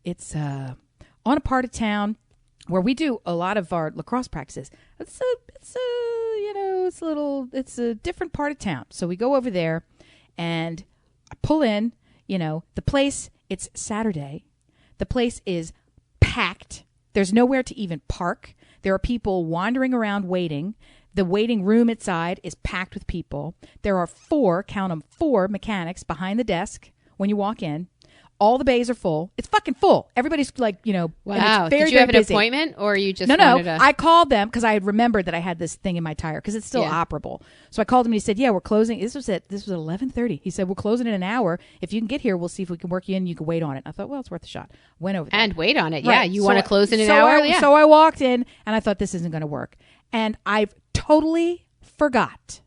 It's on a part of town where we do a lot of our lacrosse practices. It's a different part of town. So we go over there and I pull in, the place, it's Saturday. The place is packed. There's nowhere to even park. There are people wandering around waiting. The waiting room inside is packed with people. There are 4 mechanics behind the desk when you walk in. All the bays are full. It's fucking full. Everybody's like, wow. And it's very, Did you have an busy. appointment or you just No. wanted to... I called them because I had remembered that I had this thing in my tire because it's still operable. So I called him and he said, yeah, we're closing. This was at 11:30. He said, we're closing in an hour. If you can get here, we'll see if we can work you in. You can wait on it. I thought, well, it's worth a shot. Went over there. And wait on it. Right. Yeah. You want to close in an hour? hour? Yeah. So I walked in and I thought this isn't going to work. And I've totally forgot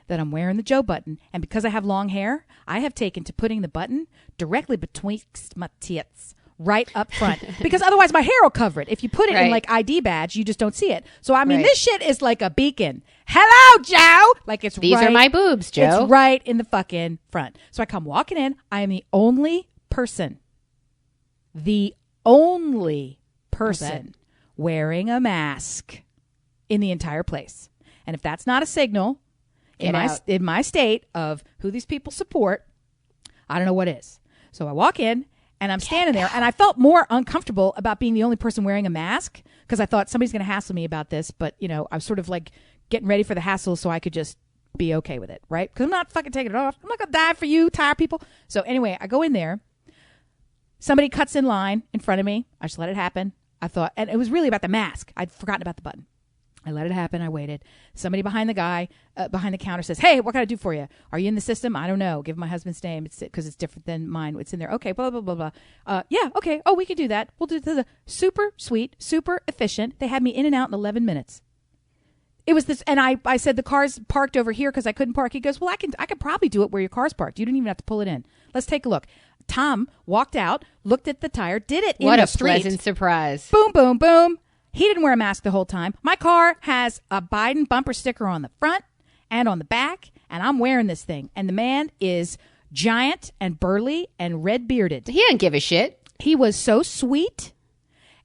that I'm wearing the Joe button. And because I have long hair, I have taken to putting the button directly betwixt my tits, right up front. Because otherwise my hair will cover it. If you put it in like ID badge, you just don't see it. So, I mean, this shit is like a beacon. Hello, Joe! Like it's These are my boobs, Joe. It's right in the fucking front. So I come walking in. I am the only person wearing a mask in the entire place. And if that's not a signal in my state of who these people support, I don't know what is. So I walk in and I'm standing there and I felt more uncomfortable about being the only person wearing a mask because I thought somebody's going to hassle me about this. But, I was sort of like getting ready for the hassle so I could just be okay with it, right? Because I'm not fucking taking it off. I'm not going to die for you, tire people. So anyway, I go in there. Somebody cuts in line in front of me. I just let it happen. I thought, and it was really about the mask. I'd forgotten about the button. I let it happen. I waited. Somebody behind the counter says, hey, what can I do for you? Are you in the system? I don't know. Give my husband's name because it's different than mine. It's in there. Okay, blah, blah, blah, blah. Yeah, okay. Oh, we can do that. We'll do the super sweet, super efficient. They had me in and out in 11 minutes. It was this, and I said the car's parked over here because I couldn't park. He goes, well, I could probably do it where your car's parked. You didn't even have to pull it in. Let's take a look. Tom walked out, looked at the tire, did it in the street. What a pleasant surprise. Boom, boom, boom. He didn't wear a mask the whole time. My car has a Biden bumper sticker on the front and on the back, and I'm wearing this thing. And the man is giant and burly and red-bearded. He didn't give a shit. He was so sweet.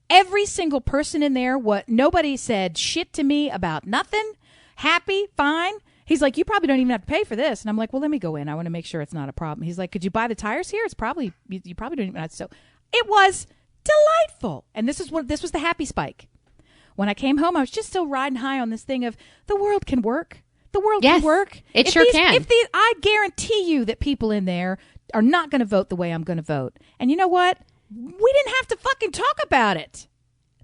Every single person in there, nobody said shit to me about nothing. Happy, fine. He's like, you probably don't even have to pay for this. And I'm like, well, let me go in. I want to make sure it's not a problem. He's like, could you buy the tires here? It's probably, you probably don't even have to. So it was delightful. And this was the happy spike. When I came home, I was just still riding high on this thing of the world can work. The world can work. It sure can. I guarantee you that people in there are not going to vote the way I'm going to vote. And you know what? We didn't have to fucking talk about it.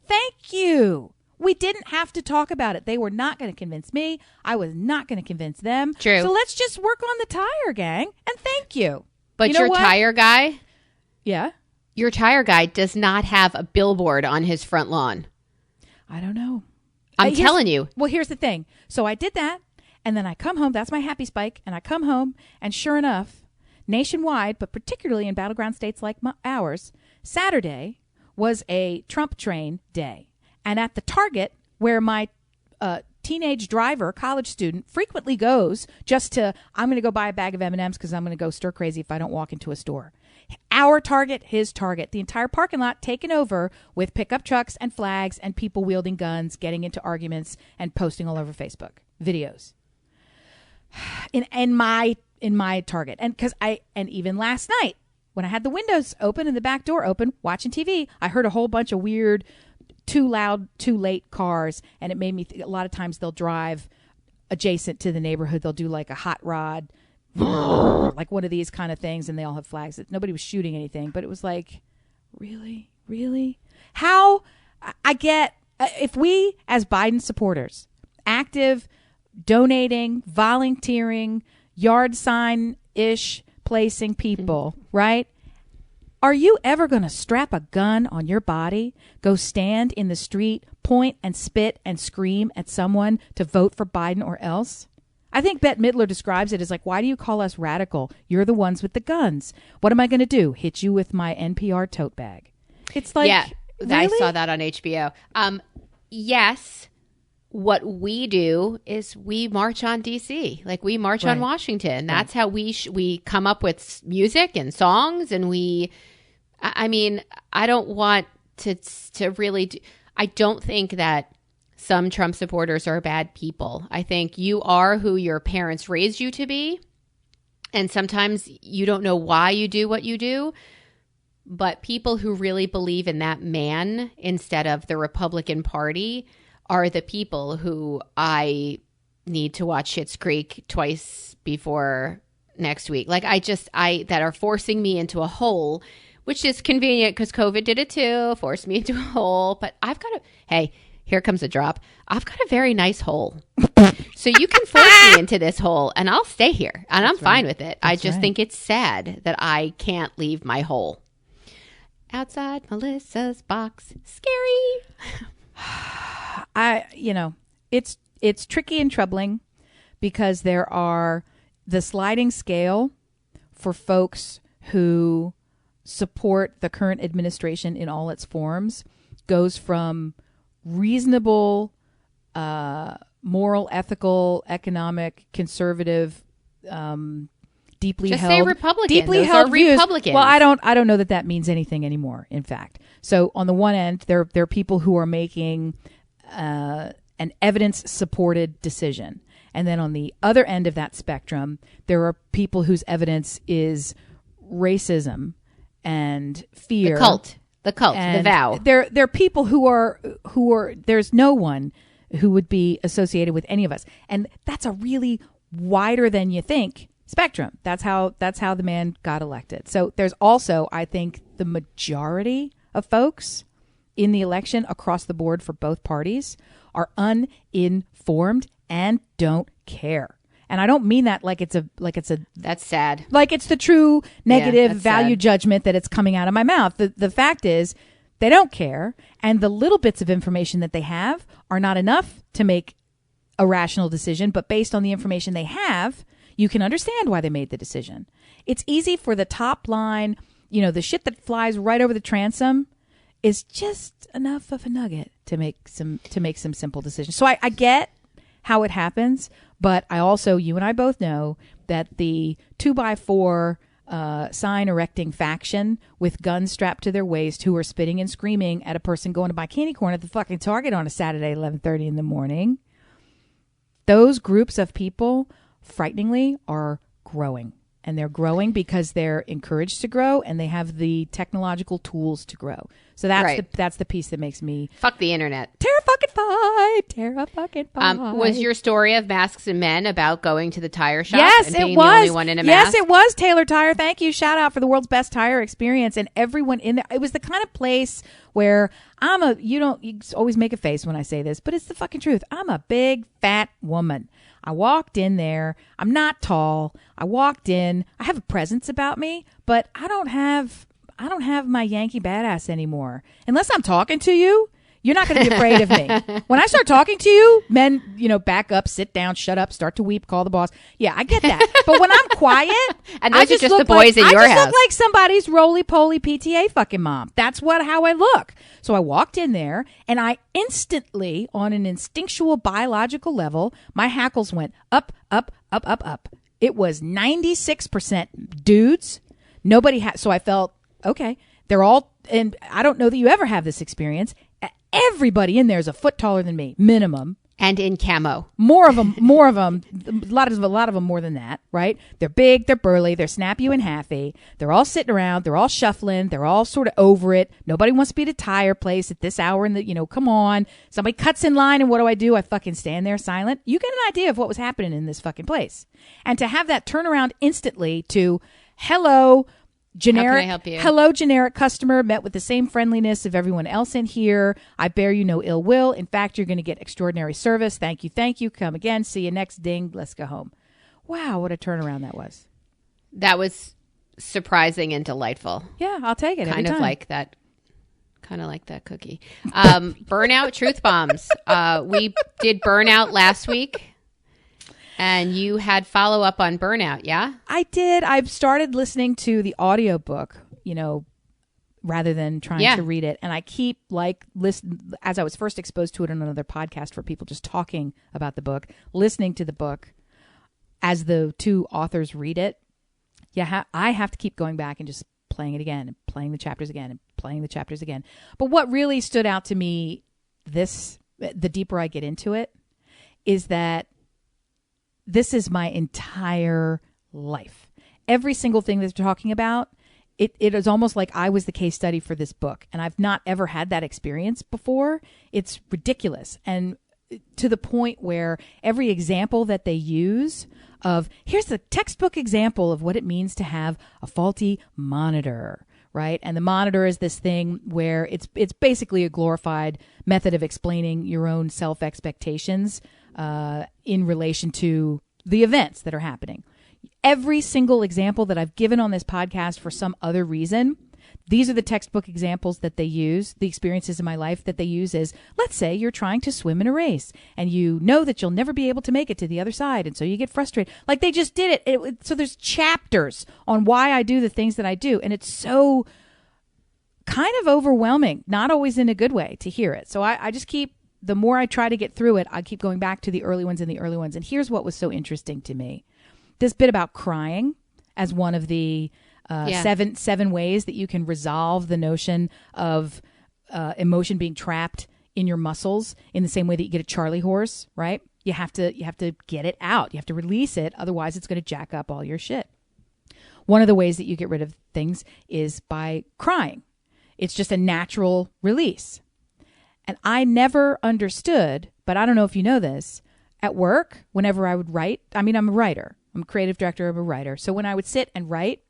Thank you. We didn't have to talk about it. They were not going to convince me. I was not going to convince them. True. So let's just work on the tire, gang. And thank you. But you know your what? tire guy? Yeah. Your tire guy does not have a billboard on his front lawn. I don't know. I'm telling you. Well, here's the thing. So I did that, and then I come home. That's my happy spike. And I come home, and sure enough, nationwide, but particularly in battleground states like ours, Saturday was a Trump train day. And at the Target, where my teenage driver, college student, frequently goes I'm going to go buy a bag of M&Ms because I'm going to go stir crazy if I don't walk into a store. Our Target, his Target, the entire parking lot taken over with pickup trucks and flags and people wielding guns, getting into arguments and posting all over Facebook videos. In my Target, and even last night when I had the windows open and the back door open, watching TV, I heard a whole bunch of weird, too loud, too late cars, and it made me a lot of times they'll drive adjacent to the neighborhood. They'll do like a hot rod. Like one of these kind of things, and they all have flags. Nobody was shooting anything, but it was like, really? How? I get, if we as Biden supporters, active, donating, volunteering, yard sign-ish placing people, right, Are you ever going to strap a gun on your body, go stand in the street, point and spit and scream at someone to vote for Biden or else? I think Bette Midler describes it as like, why do you call us radical? You're the ones with the guns. What am I going to do? Hit you with my NPR tote bag? It's like, yeah, really? I saw that on HBO. Yes, what we do is we march on D.C. Like we march on Washington. That's how we come up with music and songs, and I mean, I don't want to really do. I don't think that some Trump supporters are bad people. I think you are who your parents raised you to be. And sometimes you don't know why you do what you do. But people who really believe in that man instead of the Republican Party are the people who I need to watch Schitt's Creek twice before next week. Like that are forcing me into a hole, which is convenient because COVID did it too, forced me into a hole. But hey, here comes a drop. I've got a very nice hole. So you can force me into this hole and I'll stay here. And I'm fine with it. I just think it's sad that I can't leave my hole. Outside Melissa's box. Scary. It's tricky and troubling because there are the sliding scale for folks who support the current administration in all its forms goes from reasonable, moral, ethical, economic, conservative, deeply just held, say Republican. deeply Those held are views. Republicans. Well, I don't know that means anything anymore. In fact, so on the one end, there are people who are making an evidence-supported decision, and then on the other end of that spectrum, there are people whose evidence is racism and fear, the cult, the vow. There are people who are there's no one who would be associated with any of us, and that's a really wider than you think spectrum. That's how the man got elected. So there's also, I think, the majority of folks in the election across the board for both parties are uninformed and don't care. And I don't mean that like it's a that's sad. Like it's the true negative value sad. judgment that it's coming out of my mouth. The fact is they don't care, and the little bits of information that they have are not enough to make a rational decision, but based on the information they have, you can understand why they made the decision. It's easy for the top line, the shit that flies right over the transom is just enough of a nugget to make some simple decisions. So I get how it happens, but I also, you and I both know that the 2x4 sign erecting faction with guns strapped to their waist who are spitting and screaming at a person going to buy candy corn at the fucking Target on a Saturday, 11:30 in the morning. Those groups of people, frighteningly, are growing. And they're growing because they're encouraged to grow and they have the technological tools to grow. So that's the piece that makes me... Fuck the internet. Terra-fucking-fight. Was your story of Masks and Men about going to the tire shop yes, and being it was. the only one in a mask? Yes, it was, Taylor Tire. Thank you. Shout out for the world's best tire experience and everyone in there. It was the kind of place where you always make a face when I say this, but it's the fucking truth. I'm a big, fat woman. I walked in there. I'm not tall. I walked in. I have a presence about me, but I don't have my Yankee badass anymore. Unless I'm talking to you, you're not going to be afraid of me. When I start talking to you, men, back up, sit down, shut up, start to weep, call the boss. Yeah, I get that. But when I'm quiet, and those are just the boys in your house. I just look like somebody's roly-poly PTA fucking mom. That's how I look. So I walked in there, and I instantly, on an instinctual biological level, my hackles went up, up, up, up, up. It was 96% dudes. Nobody had. So I felt, okay, they're all, and I don't know that you ever have this experience. Everybody in there is a foot taller than me, minimum. And in camo. More of them, a lot of them more than that, right? They're big, they're burly, they're snappy and happy. They're all sitting around, they're all shuffling, they're all sort of over it. Nobody wants to be at a tire place at this hour in the, come on. Somebody cuts in line and what do? I fucking stand there silent. You get an idea of what was happening in this fucking place. And to have that turnaround instantly to, hello, generic, how can I help you? Hello, generic customer, met with the same friendliness of everyone else in here. I bear you no ill will. In fact, you're going to get extraordinary service. Thank you. Come again. See you next. Ding. Let's go home. Wow, what a turnaround that was. That was surprising and delightful. Yeah, I'll take it. Kind every of time. like that. Kind of like that cookie. Burnout Truth Bombs. We did Burnout last week, and you had follow up on Burnout, yeah? I did. I've started listening to the audiobook, rather than trying to read it. And I keep listen as I was first exposed to it on another podcast for people just talking about the book, listening to the book as the two authors read it. Yeah, I have to keep going back and just playing it again and playing the chapters again and playing the chapters again. But what really stood out to me the deeper I get into it, is that this is my entire life. Every single thing that they're talking about, it is almost like I was the case study for this book. And I've not ever had that experience before. It's ridiculous. And to the point where every example that they use of, here's the textbook example of what it means to have a faulty monitor, right? And the monitor is this thing where it's basically a glorified method of explaining your own self-expectations in relation to the events that are happening. Every single example that I've given on this podcast for some other reason, these are the textbook examples that they use, the experiences in my life that they use is, let's say you're trying to swim in a race and you know that you'll never be able to make it to the other side. And so you get frustrated. Like they just did it. So there's chapters on why I do the things that I do. And it's so kind of overwhelming, not always in a good way, to hear it. So I just keep, the more I try to get through it, I keep going back to the early ones and the early ones. And here's what was so interesting to me. This bit about crying as one of the seven ways that you can resolve the notion of emotion being trapped in your muscles, in the same way that you get a Charlie horse, right? You have to get it out. You have to release it. Otherwise, it's going to jack up all your shit. One of the ways that you get rid of things is by crying. It's just a natural release. And I never understood, but I don't know if you know this, at work, whenever I would write, I'm a writer. I'm a creative director, I'm a writer. So when I would sit and write,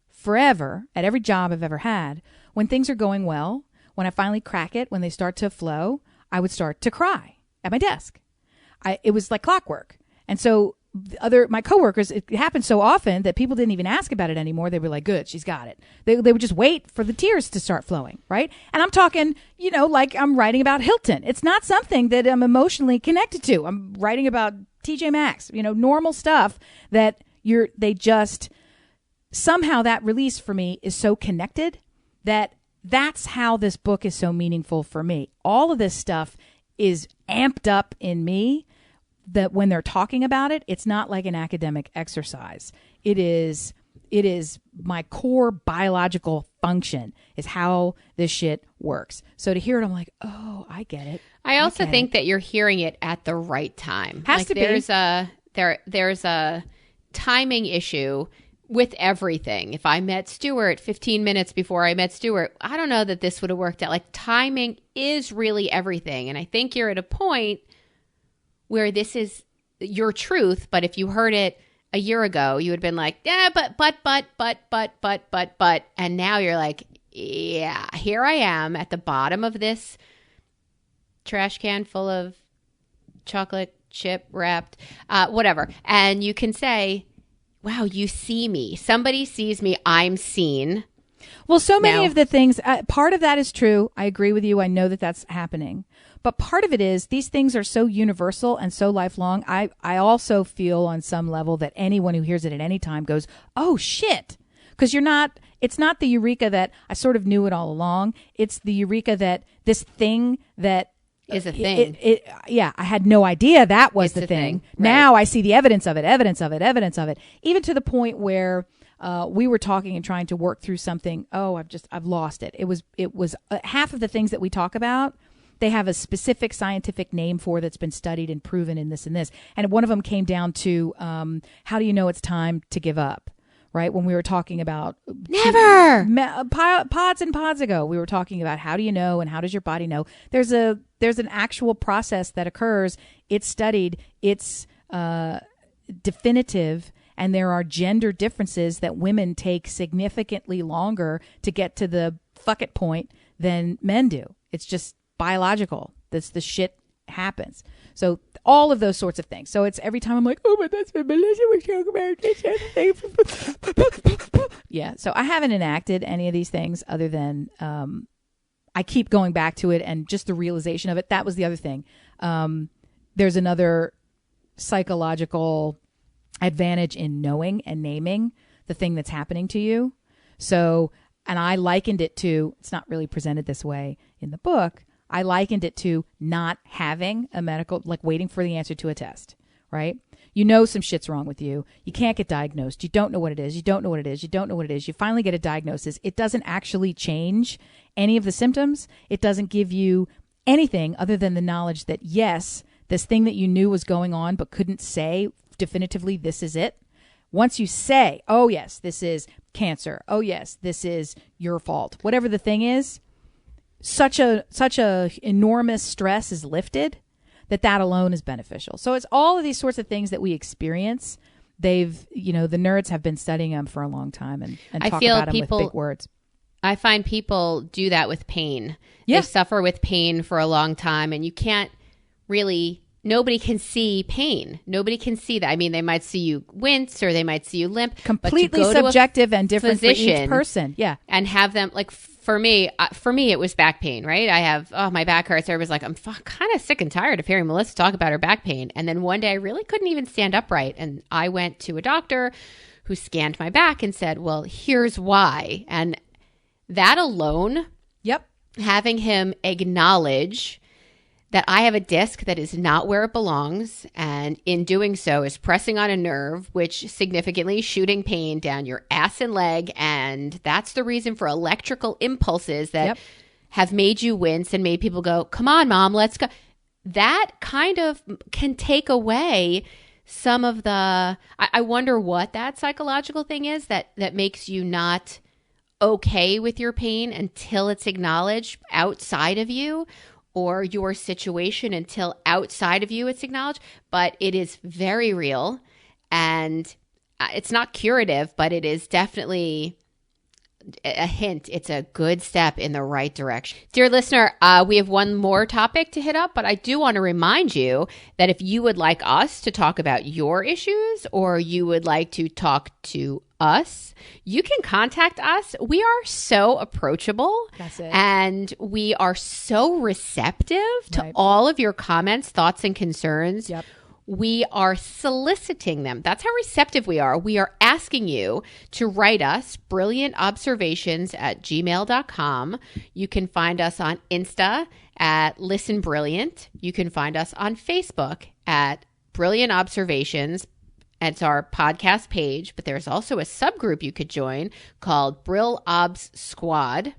forever, at every job I've ever had, when things are going well, when I finally crack it, when they start to flow, I would start to cry at my desk. It was like clockwork. And so my coworkers, it happened so often that people didn't even ask about it anymore. They were like, good, she's got it. They would just wait for the tears to start flowing, right? And I'm talking, like I'm writing about Hilton. It's not something that I'm emotionally connected to. I'm writing about TJ Maxx, normal stuff that somehow that release for me is so connected that's how this book is so meaningful for me. All of this stuff is amped up in me, that when they're talking about it, it's not like an academic exercise. It is my core biological function is how this shit works. So to hear it, I'm like, oh, I get it. I also think that you're hearing it at the right time. Has to be. There's a timing issue with everything. If I met Stuart 15 minutes before I met Stuart, I don't know that this would have worked out. Like, timing is really everything. And I think you're at a point where this is your truth, but if you heard it a year ago, you would have been like, yeah, but. And now you're like, yeah, here I am at the bottom of this trash can full of chocolate chip wrapped, whatever. And you can say, wow, you see me. Somebody sees me. I'm seen. Well, so many of the things, part of that is true. I agree with you. I know that that's happening. But part of it is these things are so universal and so lifelong. I also feel on some level that anyone who hears it at any time goes, oh, shit. Because it's not the eureka that I sort of knew it all along. It's the eureka that this thing that is a thing. I had no idea that was the thing. Right. Now I see the evidence of it, even to the point where we were talking and trying to work through something. Oh, I've lost it. It was half of the things that we talk about, they have a specific scientific name for that's been studied and proven in this and this. And one of them came down to how do you know it's time to give up? Right? When we were talking about pods and pods ago, we were talking about how do you know and how does your body know? There's an actual process that occurs. It's studied. It's definitive. And there are gender differences that women take significantly longer to get to the fuck it point than men do. It's just biological. The shit happens. So all of those sorts of things. So it's every time I'm like, oh, but that's what Melissa was talking about. Yeah. So I haven't enacted any of these things other than I keep going back to it and just the realization of it. That was the other thing. There's another psychological advantage in knowing and naming the thing that's happening to you. So, and I likened it to, it's not really presented this way in the book, I likened it to not having a medical, like waiting for the answer to a test, right? You know some shit's wrong with you. You can't get diagnosed. You don't know what it is. You don't know what it is. You don't know what it is. You finally get a diagnosis. It doesn't actually change any of the symptoms. It doesn't give you anything other than the knowledge that, yes, this thing that you knew was going on but couldn't say definitively this is it. Once you say, oh, yes, this is cancer. Oh, yes, this is your fault. Whatever the thing is, such a enormous stress is lifted that alone is beneficial. So it's all of these sorts of things that we experience. They've, the nerds have been studying them for a long time and talk about them with big words. I find people do that with pain. Yeah. They suffer with pain for a long time, and you can't really, nobody can see pain. Nobody can see that. I mean, they might see you wince or they might see you limp. Completely subjective and different for each person. Yeah. And have them, like, for me, it was back pain, right? I have, my back hurts. Everybody's like, I'm kind of sick and tired of hearing Melissa talk about her back pain. And then one day I really couldn't even stand upright. And I went to a doctor who scanned my back and said, well, here's why. And that alone, yep, having him acknowledge that I have a disc that is not where it belongs, and in doing so is pressing on a nerve, which significantly shooting pain down your ass and leg, and that's the reason for electrical impulses that have made you wince and made people go, come on, Mom, let's go. That kind of can take away some of the, I wonder what that psychological thing is that makes you not okay with your pain until it's acknowledged outside of you, or your situation until outside of you it's acknowledged. But it is very real, and it's not curative, but it is definitely a hint. It's a good step in the right direction. Dear listener, we have one more topic to hit up, but I do want to remind you that if you would like us to talk about your issues, or you would like to talk to us, you can contact us. We are so approachable. That's it. And we are so receptive to all of your comments, thoughts, and concerns. Yep. We are soliciting them. That's how receptive we are. We are asking you to write us brilliantobservations@gmail.com. You can find us on Insta at Listen Brilliant. You can find us on Facebook at Brilliant Observations. It's our podcast page, but there's also a subgroup you could join called Brill Obs Squad.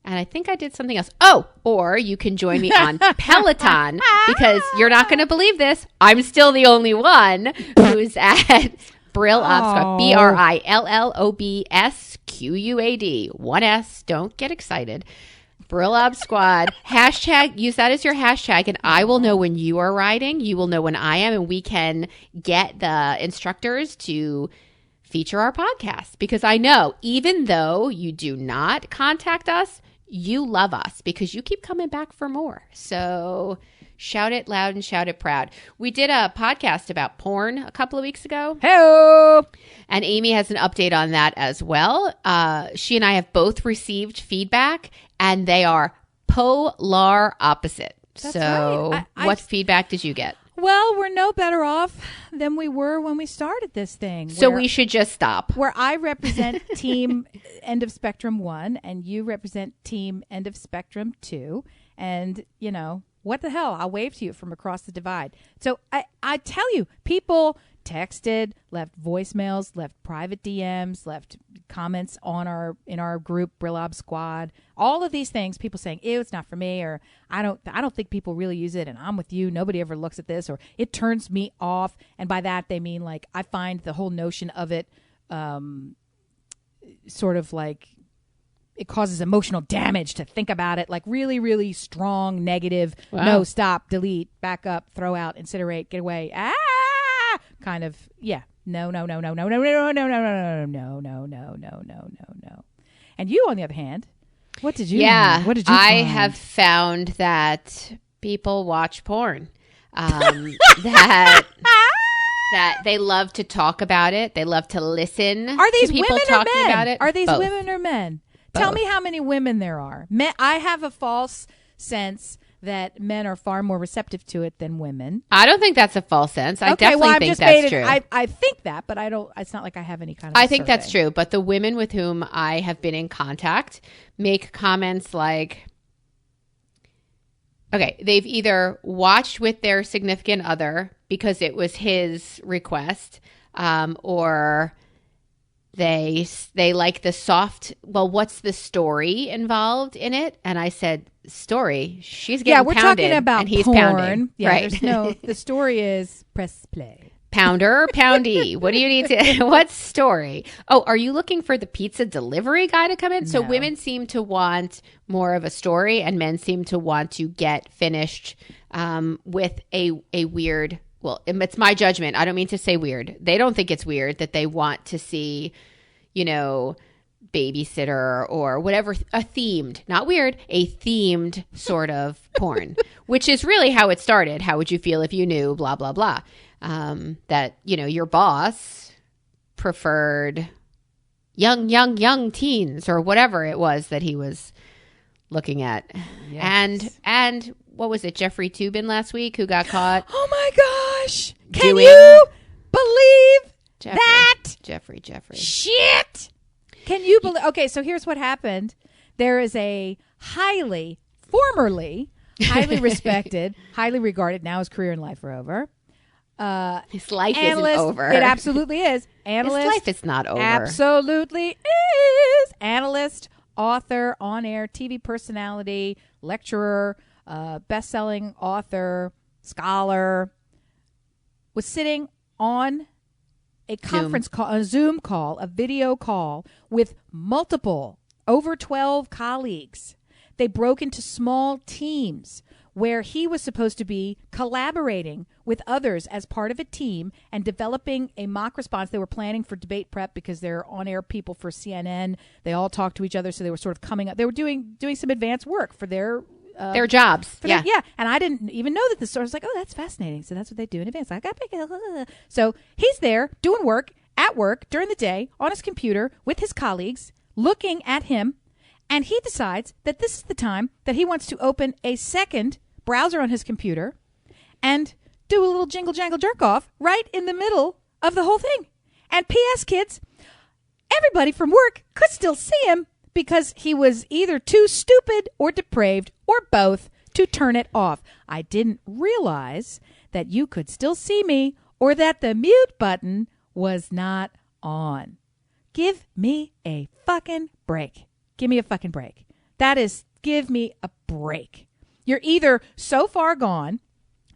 And I think I did something else. Oh, or you can join me on Peloton, because you're not going to believe this. I'm still the only one who's at Brill Obs Squad. BRILLOBSQUAD. 1S. Don't get excited. Brill Obs Squad. Hashtag, use that as your hashtag, and I will know when you are riding. You will know when I am, and we can get the instructors to feature our podcast. Because I know, even though you do not contact us, you love us because you keep coming back for more. So shout it loud and shout it proud. We did a podcast about porn a couple of weeks ago. Hey-o! And Amy has an update on that as well. She and I have both received feedback, and they are polar opposite. That's so right. what feedback did you get? Well, we're no better off than we were when we started this thing. So we should just stop. Where I represent Team End of Spectrum 1 and you represent Team End of Spectrum 2. And, what the hell? I'll wave to you from across the divide. So I tell you, people texted, left voicemails, left private DMs, left comments in our group, Brillob Squad. All of these things, people saying, ew, it's not for me, or I don't think people really use it, and I'm with you, nobody ever looks at this, or it turns me off. And by that they mean, like, I find the whole notion of it sort of like it causes emotional damage to think about it, like really, really strong, negative, no, stop, delete, back up, throw out, incinerate, get away, kind of, yeah. No. And you, on the other hand, what did you? Yeah, what did you? I find? have found that people watch porn. that that they love to talk about it. They love to listen. Are these to people women talking or men? about it. Are these Both. women or men? Both. Tell me how many women there are. Men, I have a false sense that men are far more receptive to it than women. I don't think that's a false sense. I Okay, definitely well, I'm think just that's true. I think that, but I don't. It's not like I have any kind of. I think that's survey. true. But the women with whom I have been in contact make comments like, okay, they've either watched with their significant other because it was his request, or they like the soft, well, what's the story involved in it? And I said, story? She's getting we're pounded, talking about and he's porn. pounding. Yeah, right. there's no. The story is press play. Pounder or poundy? What do you need to, what story? Oh, are you looking for the pizza delivery guy to come in? So No. women seem to want more of a story and men seem to want to get finished with a weird, well, it's my judgment. I don't mean to say weird. They don't think it's weird that they want to see, you know, babysitter or whatever, a themed, not weird, a themed sort of porn, which is really how it started. How would you feel if you knew, blah, blah, blah. That, you know, your boss preferred young teens or whatever it was that he was looking at. Yes. And what was it, Jeffrey Toobin last week who got caught? Oh my gosh! Can Doing- you believe Jeffrey, that? Jeffrey. Shit! Can you believe? Okay, so here's what happened. There is a formerly highly respected, highly regarded, now his career and life are over. His life Analyst, isn't over. It absolutely is. Analyst, His life is not over. absolutely is. Analyst, author, on-air TV personality, lecturer, best-selling author, scholar, was sitting on a conference call, a Zoom call, a video call with multiple, over 12 colleagues. They broke into small teams where he was supposed to be collaborating with others as part of a team and developing a mock response. They were planning for debate prep because they're on-air people for CNN. They all talked to each other, so they were sort of coming up. They were doing some advanced work for their jobs. yeah. And I didn't even know that the source was like, oh, that's fascinating. So that's what they do in advance. Like, so he's there doing work at work during the day on his computer with his colleagues looking at him. And he decides that this is the time that he wants to open a second browser on his computer and do a little jingle jangle jerk off right in the middle of the whole thing. And P.S. kids, everybody from work could still see him because he was either too stupid or depraved or both to turn it off. I didn't realize that you could still see me or that the mute button was not on. Give me a fucking break. Give me a fucking break. That is, give me a break. You're either so far gone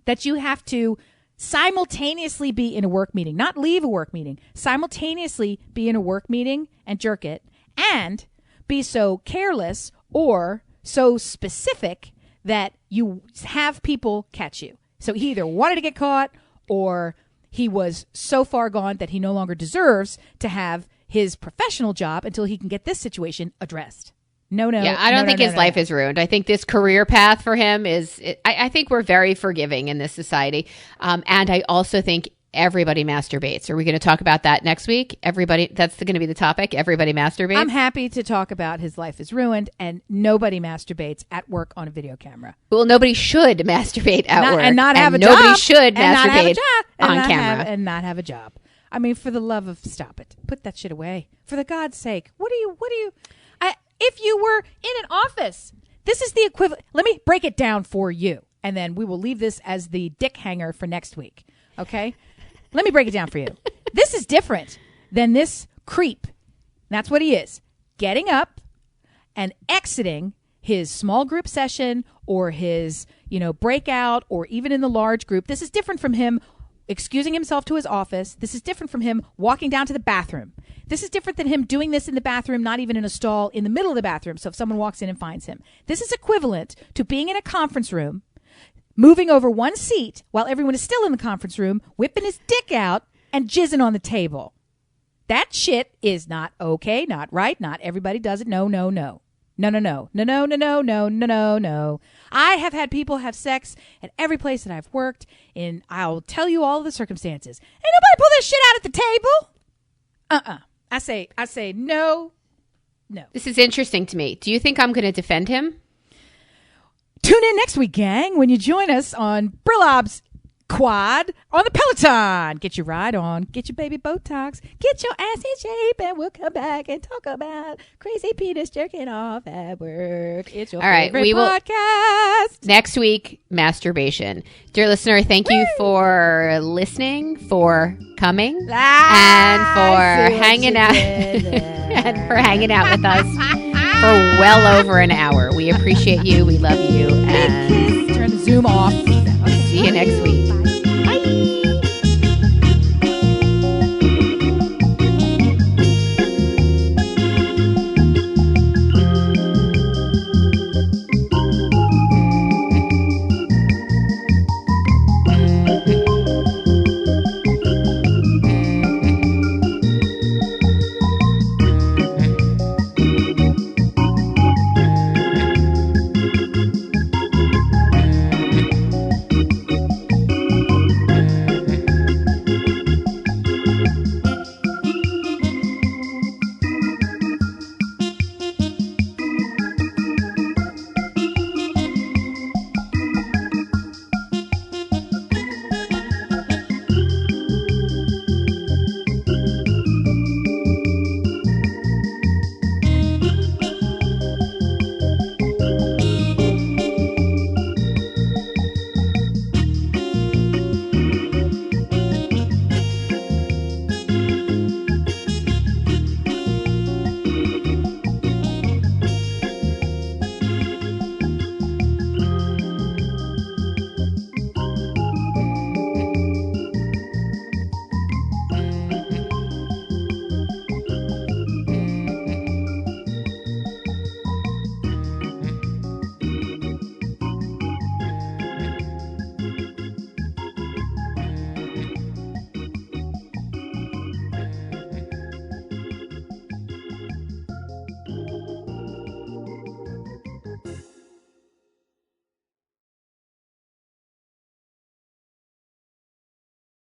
that you have to simultaneously be in a work meeting, not leave a work meeting, simultaneously be in a work meeting and jerk it, and be so careless or so specific that you have people catch you. So he either wanted to get caught or he was so far gone that he no longer deserves to have his professional job until he can get this situation addressed. No. Yeah, I don't think his life is ruined. I think this career path for him is, I think we're very forgiving in this society. And I also think everybody masturbates. Are we going to talk about that next week? Everybody, that's going to be the topic. Everybody masturbates. I'm happy to talk about his life is ruined and nobody masturbates at work on a video camera. Well, nobody should masturbate at work. And not have a nobody job. should and not have a masturbate job, on camera. And not have a job. I mean, for the love of, stop it. Put that shit away. For the God's sake. What do you, if you were in an office, this is the equivalent. Let me break it down for you. And then we will leave this as the dick hanger for next week. Okay? Let me break it down for you. This is different than this creep. That's what he is. Getting up and exiting his small group session or his, breakout or even in the large group. This is different from him excusing himself to his office. This is different from him walking down to the bathroom. This is different than him doing this in the bathroom, not even in a stall in the middle of the bathroom. So if someone walks in and finds him, this is equivalent to being in a conference room, moving over one seat while everyone is still in the conference room, whipping his dick out and jizzing on the table. That shit is not okay, not right, not everybody does it. No. No, no, no, no, no, no, no, no, no, no, no. I have had people have sex at every place that I've worked, and I'll tell you all the circumstances. Ain't nobody pull this shit out at the table. I say no, no. This is interesting to me. Do you think I'm going to defend him? Tune in next week, gang, when you join us on Brillob's Quad on the Peloton. Get your ride on, get your baby Botox, get your ass in shape, and we'll come back and talk about crazy penis jerking off at work. It's your favorite podcast. Next week, masturbation. Dear listener, thank you for listening, for coming, and for hanging out and for hanging out with us for well over an hour. We appreciate you. We love you. And turn the Zoom off. See you next week.